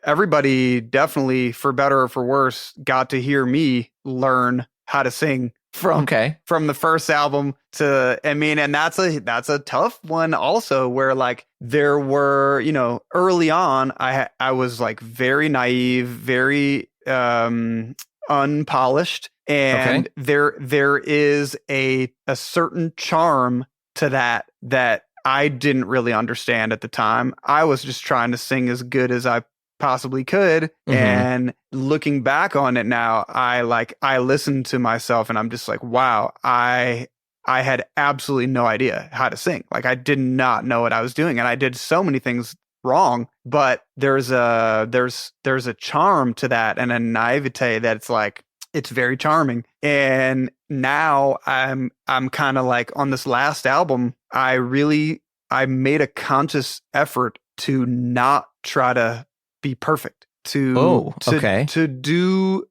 everybody definitely, for better or for worse, got to hear me learn how to sing from the first album to, and that's a tough one also, where like there were, early on, I was like very naive, very unpolished, and there is a certain charm to that I didn't really understand at the time. I was just trying to sing as good as I possibly could. And looking back on it now, I listened to myself and I'm just like, wow, I had absolutely no idea how to sing. Like I did not know what I was doing and I did so many things wrong, but there's a charm to that and a naivete that's like, it's very charming. And now I'm kind of like on this last album, I made a conscious effort to not try to be perfect, to do,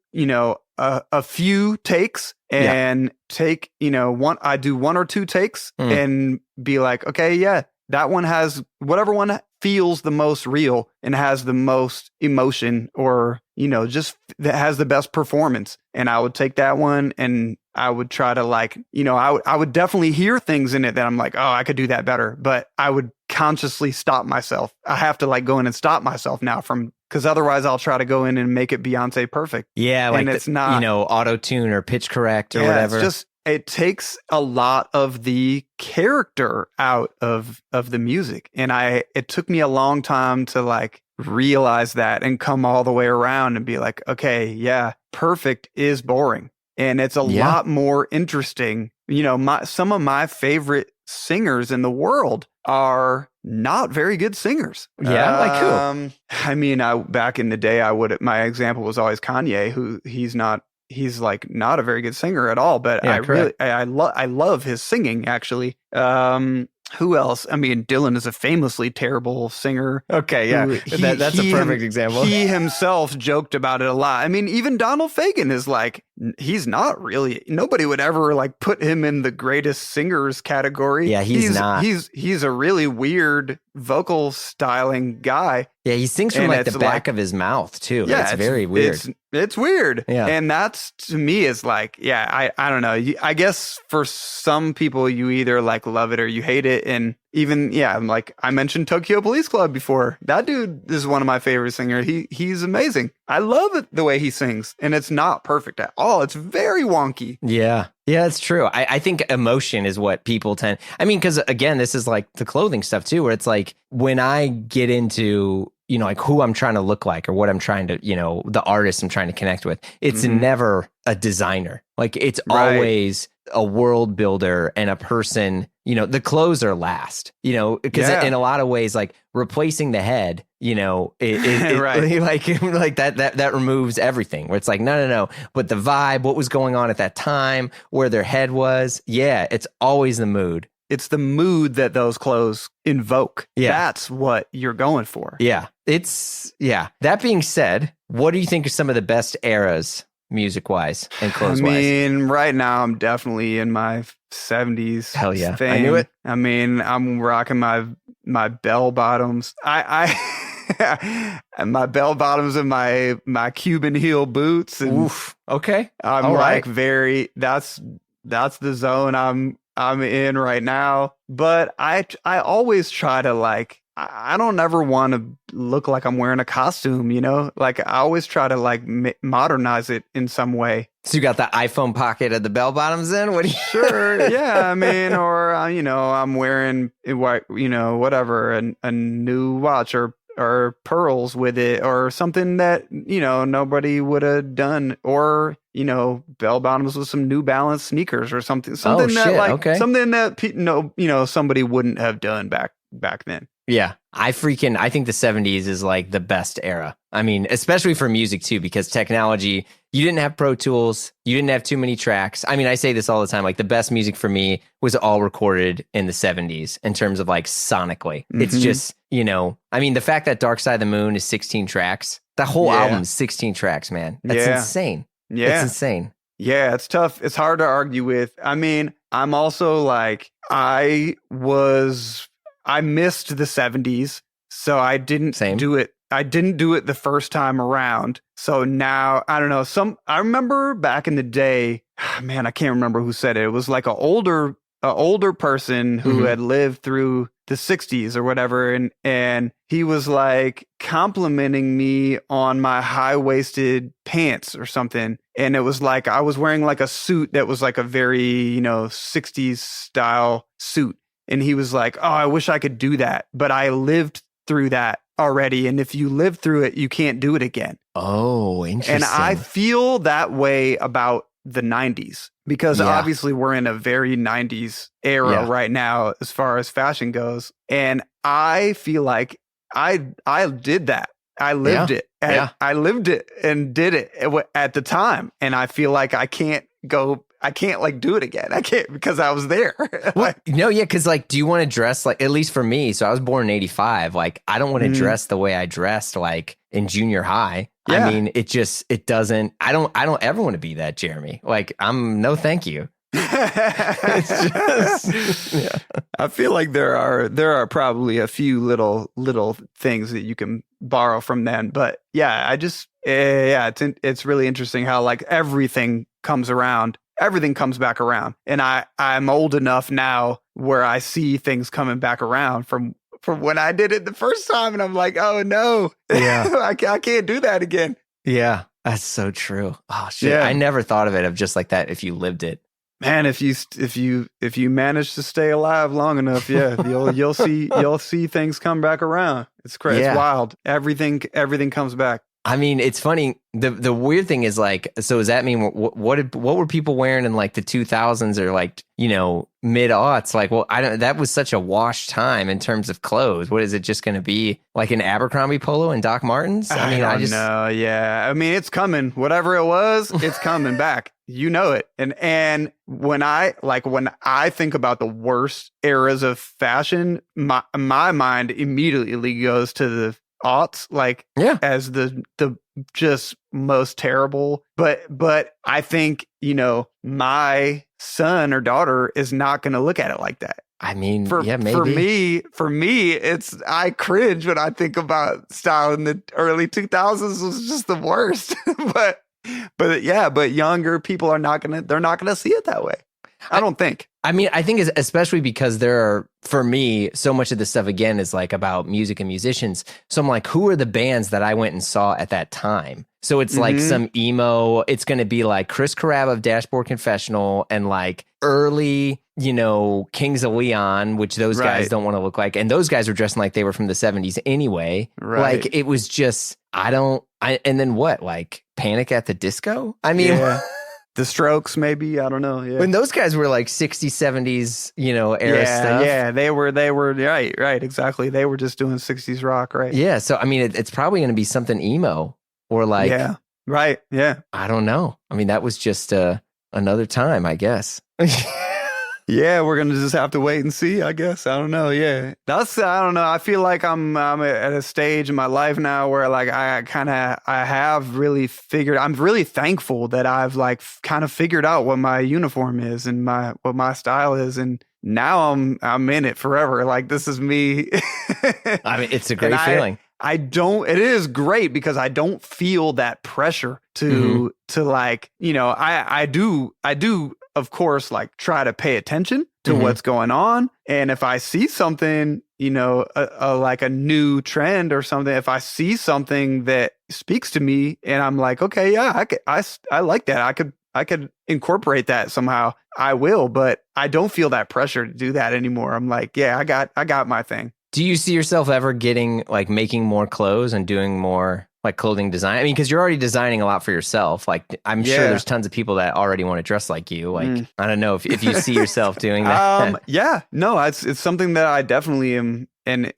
a few takes and take, I do one or two takes and be like, okay, yeah, that one has whatever one feels the most real and has the most emotion, or, just that has the best performance. And I would take that one and I would try to I would definitely hear things in it that I'm like, oh, I could do that better. But I would consciously stop myself. I have to go in and stop myself now because otherwise I'll try to go in and make it Beyonce perfect. Yeah. Like, and it's not, auto tune or pitch correct or whatever. It takes a lot of the character out of the music. And it took me a long time to realize that and come all the way around and be like, okay, yeah, perfect is boring. And it's a lot more interesting. Some of my favorite singers in the world are not very good singers. Yeah, like who? I mean, back in the day, my example was always Kanye, who he's not a very good singer at all, but I love his singing, actually. Who else? I mean, Dylan is a famously terrible singer. Okay, yeah. That's a perfect example. He himself joked about it a lot. I mean, even Donald Fagen is he's not really, nobody would ever put him in the greatest singers category. Yeah, he's not. He's a really weird vocal styling guy. Yeah, he sings from the back of his mouth too. Yeah, it's very weird. It's weird. Yeah. And that's, to me, is I don't know. I guess for some people, you either love it or you hate it. And even, I mentioned Tokyo Police Club before. That dude is one of my favorite singers. He's amazing. I love it the way he sings, and it's not perfect at all. It's very wonky. Yeah. Yeah, it's true. I think emotion is what people tend. I mean, because again, this is the clothing stuff too, where it's when I get into, who I'm trying to look like or what I'm trying to, the artist I'm trying to connect with, it's never a designer. It's always a world builder and a person, the clothes are last, because in a lot of ways, replacing the head, that removes everything, where it's no. But the vibe, what was going on at that time, where their head was. Yeah. It's always the mood. It's the mood that those clothes invoke. Yeah. That's what you're going for. Yeah. That being said, what do you think are some of the best eras, music-wise and clothes-wise? I mean, right now I'm definitely in my 70s. Hell yeah. thing. I knew it. I mean, I'm rocking my bell bottoms. And my bell bottoms and my Cuban heel boots. And oof. Okay. I'm all right. that's the zone I'm in right now. But I always try to I don't ever want to look like I'm wearing a costume, I always try to modernize it in some way. So you got the iPhone pocket at the bell bottoms in? What do you? Sure. Yeah. I mean, or, I'm wearing, whatever, a new watch or pearls with it, or something that, nobody would have done, or, bell bottoms with some New Balance sneakers or something something that somebody wouldn't have done back then. Yeah. I think the 70s is the best era. I mean, especially for music too, because technology, you didn't have Pro Tools, you didn't have too many tracks. I mean, I say this all the time, the best music for me was all recorded in the 70s in terms of sonically. Mm-hmm. It's just, I mean, the fact that Dark Side of the Moon is 16 tracks, the whole album is 16 tracks, man. That's insane. Yeah. It's insane. Yeah, it's tough. It's hard to argue with. I mean, I'm also I missed the 70s, so I didn't do it. I didn't do it the first time around. So now, I don't know. I remember back in the day, man, I can't remember who said it. It was an older person who had lived through the 60s or whatever, and he was complimenting me on my high-waisted pants or something. And it was I was wearing a suit that was a very, 60s style suit. And he was like, oh, I wish I could do that, but I lived through that already. And if you live through it, you can't do it again. Oh, interesting. And I feel that way about the 90s, because obviously we're in a very 90s era right now as far as fashion goes. And I feel like I did that. I lived it. I lived it and did it at the time. And I feel like I can't go I can't like do it again. I can't because I was there. Well, no, yeah, because like, do you want to dress like, at least for me, so I was born in 85, like I don't want to dress the way I dressed like in junior high. Yeah. I mean, it doesn't, I don't ever want to be that Jeremy. Like no thank you. It's just, yeah. I feel like there are probably a few little things that you can borrow from then, but yeah, it's really interesting how like everything comes back around, and I'm old enough now where I see things coming back around from when I did it the first time, and I'm like, oh no, yeah, I can't do that again. Yeah, that's so true. Oh shit, Yeah. I never thought of it of just like that if you lived it. Man, if you manage to stay alive long enough, yeah, you'll see things come back around. It's crazy. Yeah. It's wild. Everything comes back. I mean, it's funny. The weird thing is like, so does that mean what were people wearing in like the 2000s or like, mid aughts? Like, well, that was such a wash time in terms of clothes. What is it just going to be like an Abercrombie polo and Doc Martens? I mean, I just know. Yeah. I mean, it's coming. Whatever it was, it's coming back. You know it. And when I think about the worst eras of fashion, my mind immediately goes to the aughts, like as the just most terrible. But I think, my son or daughter is not going to look at it like that. I mean, maybe. For me, I cringe when I think about style in the early 2000s was just the worst. but younger people they're not gonna see it that way. I don't think. I mean, I think especially because there are, for me, so much of this stuff again is like about music and musicians. So I'm like, who are the bands that I went and saw at that time? So it's like some emo. It's going to be like Chris Carrabba of Dashboard Confessional and like early, Kings of Leon, which those guys don't want to look like. And those guys were dressing like they were from the 70s anyway. Right. Like it was just, and then what? Like Panic at the Disco? I mean, The Strokes, maybe. I don't know. Yeah. When those guys were like 60s, 70s, era stuff. Yeah, they were right, exactly. They were just doing 60s rock, right? Yeah, so I mean, it's probably going to be something emo or like, yeah, right, yeah. I don't know. I mean, that was just another time, I guess. Yeah, we're gonna just have to wait and see, I guess. I don't know. Yeah, I don't know. I feel like I'm at a stage in my life now where like I have really figured. I'm really thankful that I've like kind of figured out what my uniform is and what my style is, and now I'm in it forever. Like this is me. I mean, it's a great feeling. It is great because I don't feel that pressure to like, I do, of course, like try to pay attention to what's going on. And if I see something, like a new trend or something, if I see something that speaks to me and I'm like, okay, yeah, I like that. I could incorporate that somehow. I will, but I don't feel that pressure to do that anymore. I'm like, yeah, I got my thing. Do you see yourself ever getting like making more clothes and doing more like clothing design? I mean, because you're already designing a lot for yourself. Like I'm sure there's tons of people that already want to dress like you. Like I don't know if you see yourself doing that. Yeah, no, it's something that I definitely am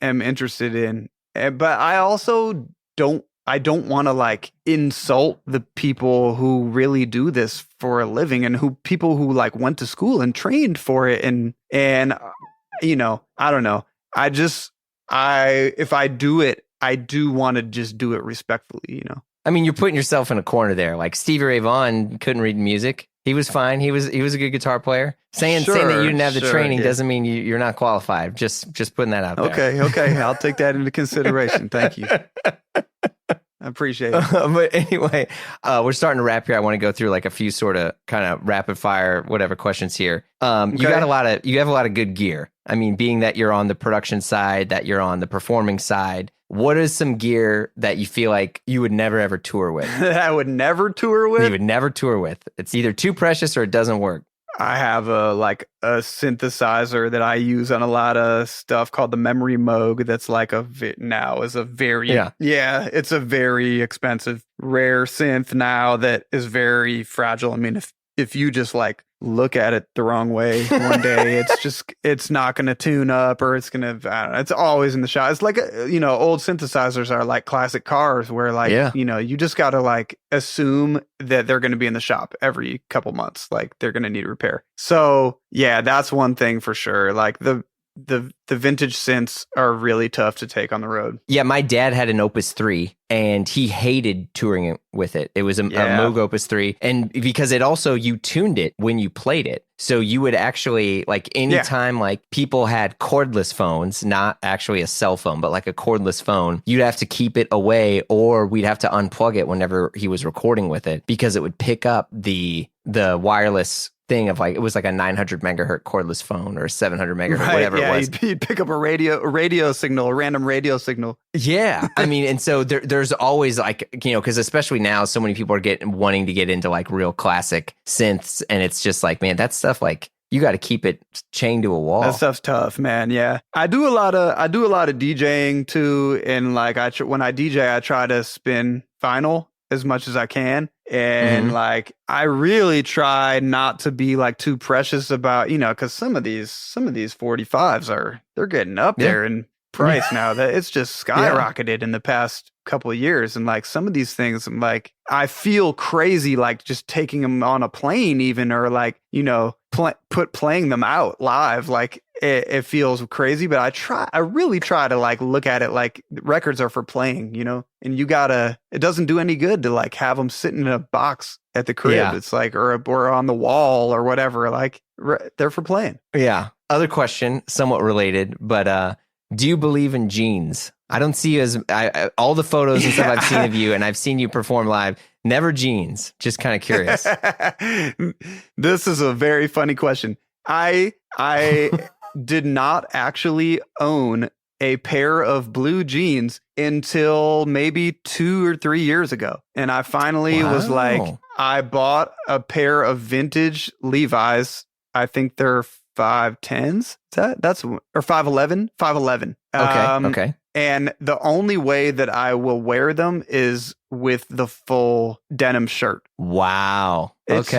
interested in. But I also don't want to like insult the people who really do this for a living and people who like went to school and trained for it and I don't know. If I do it, I do want to just do it respectfully, I mean, you're putting yourself in a corner there. Like Stevie Ray Vaughan couldn't read music. He was fine. He was a good guitar player. Saying that you didn't have the training doesn't mean you're not qualified. Just putting that out there. Okay. I'll take that into consideration. Thank you. I appreciate it. But anyway, we're starting to wrap here. I want to go through like a few sort of kind of rapid fire, whatever questions here. You have a lot of good gear. I mean, being that you're on the production side, that you're on the performing side, what is some gear that you feel like you would never ever tour with? I would never tour with? You would never tour with. It's either too precious or it doesn't work. I have a synthesizer that I use on a lot of stuff called the Memory Moog. That's like it's a very expensive, rare synth now that is very fragile. I mean, if you just like look at it the wrong way one day, it's not going to tune up, or it's going to, I don't know, it's always in the shop. It's like, old synthesizers are like classic cars where like, you just got to like assume that they're going to be in the shop every couple months. Like they're going to need repair. So yeah, that's one thing for sure. Like the vintage synths are really tough to take on the road. Yeah, my dad had an Opus 3 and he hated touring with it. It was a Moog Opus 3, and because it also, you tuned it when you played it. So you would actually, like anytime like people had cordless phones, not actually a cell phone, but like a cordless phone, you'd have to keep it away, or we'd have to unplug it whenever he was recording with it, because it would pick up the wireless thing of like, it was like a 900 megahertz cordless phone or 700 megahertz, whatever it was. You'd pick up a radio signal, a random radio signal. Yeah. I mean, and so there's always like, because especially now, so many people are wanting to get into like real classic synths. And it's just like, man, that stuff, like, you got to keep it chained to a wall. That stuff's tough, man. Yeah. I do a lot of DJing too. And like, when I DJ, I try to spin vinyl as much as I can. And like, I really try not to be like too precious about, cause some of these 45s they're getting up there in price now, that it's just skyrocketed in the past couple of years. And like some of these things, I'm like, I feel crazy, like just taking them on a plane even, or like, playing them out live. Like it feels crazy, but I really try to like look at it like records are for playing, and it doesn't do any good to like have them sitting in a box at the crib. Yeah. It's like, or on the wall or whatever, like they're for playing. Yeah. Other question, somewhat related, but, do you believe in jeans? I don't see you as all the photos and stuff I've seen of you, and I've seen you perform live. Never jeans. Just kind of curious. This is a very funny question. I did not actually own a pair of blue jeans until maybe 2 or 3 years ago, and I finally was like, I bought a pair of vintage Levi's. I think they're 510s. That's or 511. Okay. And the only way that I will wear them is with the full denim shirt. Wow. It's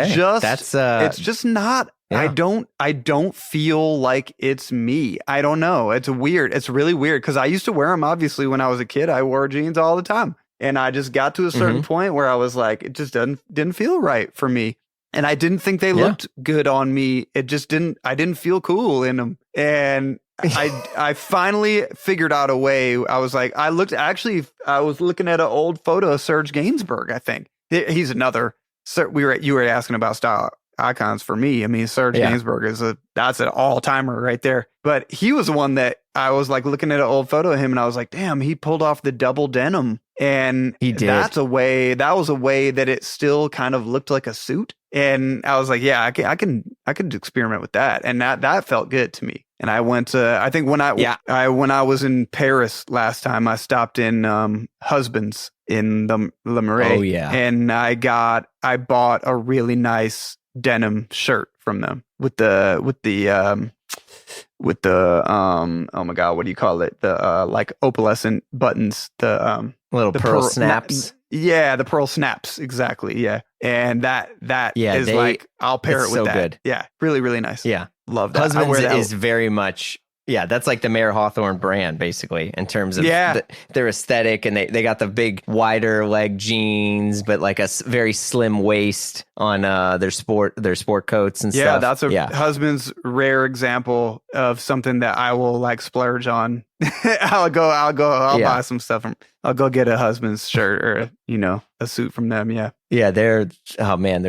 just not. Yeah. I don't feel like it's me. I don't know. It's weird. It's really weird because I used to wear them. Obviously, when I was a kid, I wore jeans all the time, and I just got to a certain point where I was like, it just didn't feel right for me. And I didn't think they looked good on me. I didn't feel cool in them. And I finally figured out a way. I was like, I was looking at an old photo of Serge Gainsbourg, I think. He's another, you were asking about style icons for me. I mean, Serge Gainsbourg that's an all-timer right there. But he was one that I was like looking at an old photo of him, and I was like, damn, he pulled off the double denim. And he did. That was a way that it still kind of looked like a suit. And I was like, yeah, I can experiment with that. And that felt good to me. And I went to, I think when I was in Paris last time, I stopped in Husbands in the Le Marais. Oh yeah. And I bought a really nice denim shirt from them with the oh my God, what do you call it? The like opalescent buttons, the little pearl snaps. Yeah, the pearl snaps, exactly. Yeah. And that is like, I'll pair it with that. Good. Yeah, really, really nice. Yeah. Love that. Husbands is very much, that's like the Mayer Hawthorne brand, basically, in terms of their aesthetic. And they got the big, wider leg jeans, but like a very slim waist on their sport coats and stuff. Yeah, that's a Husband's rare example of something that I will like splurge on. I'll buy some stuff I'll go get a Husband's shirt or, a suit from them. Yeah. Yeah, they're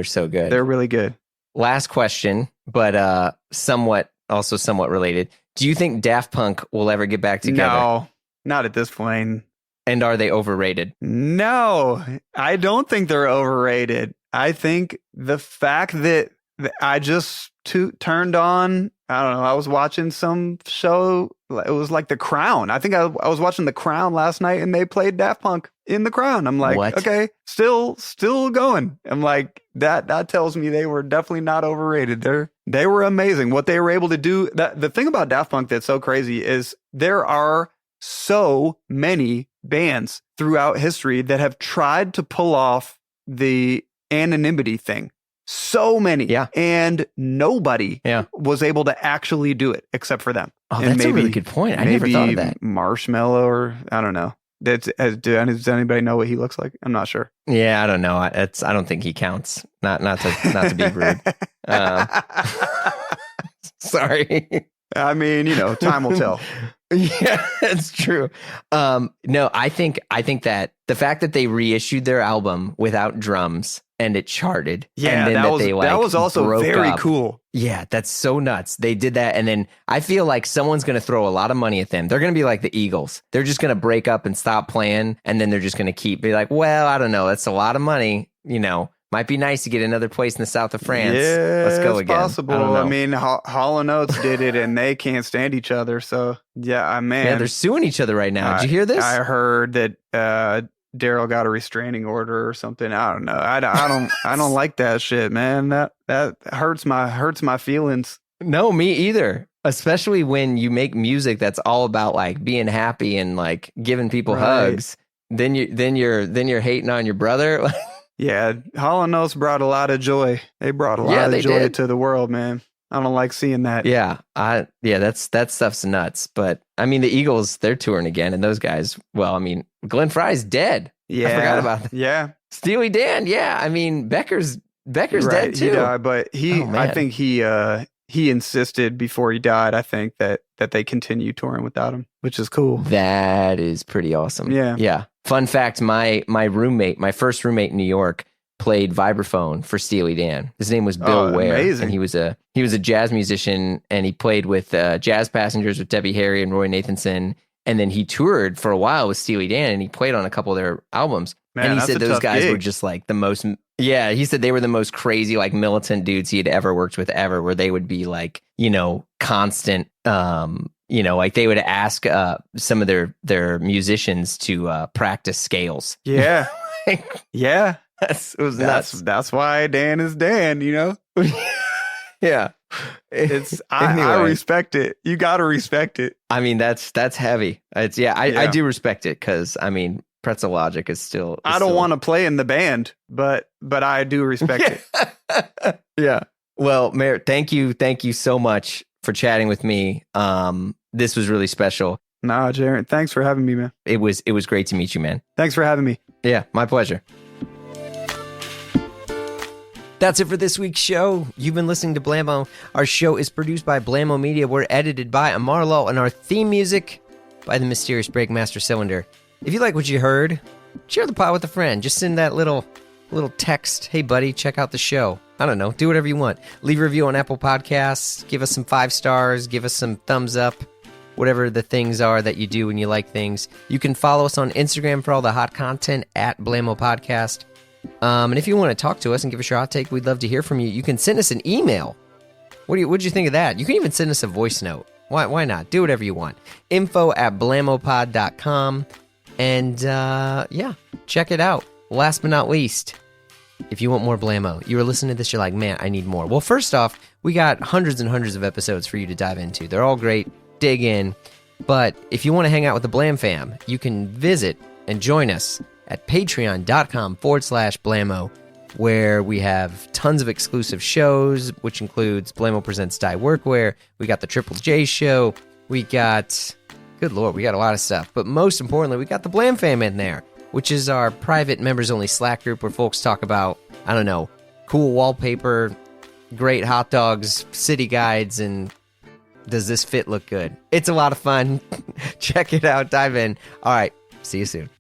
so good. They're really good. Last question, but somewhat related. Do you think Daft Punk will ever get back together? No, not at this point. And are they overrated? No, I don't think they're overrated. I think the fact that I just turned on, I don't know, I was watching some show. It was like The Crown. I think I was watching The Crown last night, and they played Daft Punk in The Crown. I'm like, what? Okay, still going. I'm like, that tells me they were definitely not overrated. They were amazing. What they were able to do. The thing about Daft Punk that's so crazy is there are so many bands throughout history that have tried to pull off the anonymity thing So many. Yeah. And nobody Yeah. was able to actually do it except for them. Oh, And that's a really good point. I never thought of that. Marshmallow, or I don't know. Does anybody know what he looks like? I'm not sure. Yeah, I don't know. I don't think he counts. Not to be rude. Sorry. I mean, time will tell. Yeah, that's true. No, I think that the fact that they reissued their album without drums and it charted, yeah, and then that was also very cool. Yeah, that's so nuts. They did that, and then I feel like someone's going to throw a lot of money at them. They're going to be like the Eagles. They're just going to break up and stop playing, and then they're just going to be like, well, I don't know. That's a lot of money, Might be nice to get another place in the south of France. Yeah, let's go it's again. possible. I mean, Hall & Oates did it, and they can't stand each other. So yeah, man. Yeah, they're suing each other right now. Did you hear this? I heard that Daryl got a restraining order or something. I don't know. I don't like that shit, man. That hurts my feelings. No, me either. Especially when you make music that's all about like being happy and like giving people hugs. Then you're hating on your brother. Yeah, Hall & Oates brought a lot of joy. They brought a lot of joy to the world, man. I don't like seeing that. Yeah, that stuff's nuts. But I mean, the Eagles, they're touring again, and those guys. Well, I mean, Glenn Fry's dead. Yeah, I forgot about that. Yeah, Steely Dan. Yeah, I mean, Becker's dead too. He died, but I think he insisted before he died. I think that they continue touring without him, which is cool. That is pretty awesome. Yeah. Fun fact: my first roommate in New York, played vibraphone for Steely Dan. His name was Bill Ware, amazing. And he was a jazz musician, and he played with Jazz Passengers with Debbie Harry and Roy Nathanson, and then he toured for a while with Steely Dan, and he played on a couple of their albums. Man, and he said those guys gig. were just like the most. Yeah, he said they were the most crazy, like militant dudes he had ever worked with ever. Where they would be like, constant. Like they would ask some of their musicians to practice scales. Yeah, yeah. It was nuts. That's why Dan is Dan, Yeah. I respect it. You got to respect it. I mean, that's heavy. I do respect it because I mean, Pretzel Logic is still. I don't want to play in the band, but I do respect it. Yeah. Well, Mayer, thank you so much for chatting with me. This was really special. Nah, Jared, thanks for having me, man. It was great to meet you, man. Thanks for having me. Yeah, my pleasure. That's it for this week's show. You've been listening to Blammo. Our show is produced by Blammo Media. We're edited by Amar Law, and our theme music by the mysterious Breakmaster Cylinder. If you like what you heard, share the pod with a friend. Just send that little text. Hey, buddy, check out the show. I don't know. Do whatever you want. Leave a review on Apple Podcasts. Give us some 5 stars. Give us some thumbs up. Whatever the things are that you do when you like things. You can follow us on Instagram for all the hot content at Blammo Podcast. And if you want to talk to us and give us your hot take, we'd love to hear from you. You can send us an email. What'd you think of that? You can even send us a voice note. Why not? Do whatever you want. info@blammopod.com. And check it out. Last but not least, if you want more Blammo, you were listening to this, you're like, man, I need more. Well, first off, we got hundreds and hundreds of episodes for you to dive into. They're all great. Dig in. But if you want to hang out with the Blam fam, you can visit and join us at patreon.com/Blammo, where we have tons of exclusive shows, which includes Blammo Presents Die Workwear. We got the Triple J show. We got, good Lord, we got a lot of stuff. But most importantly, we got the Blam fam in there, which is our private members-only Slack group where folks talk about, I don't know, cool wallpaper, great hot dogs, city guides, and does this fit look good? It's a lot of fun. Check it out. Dive in. All right. See you soon.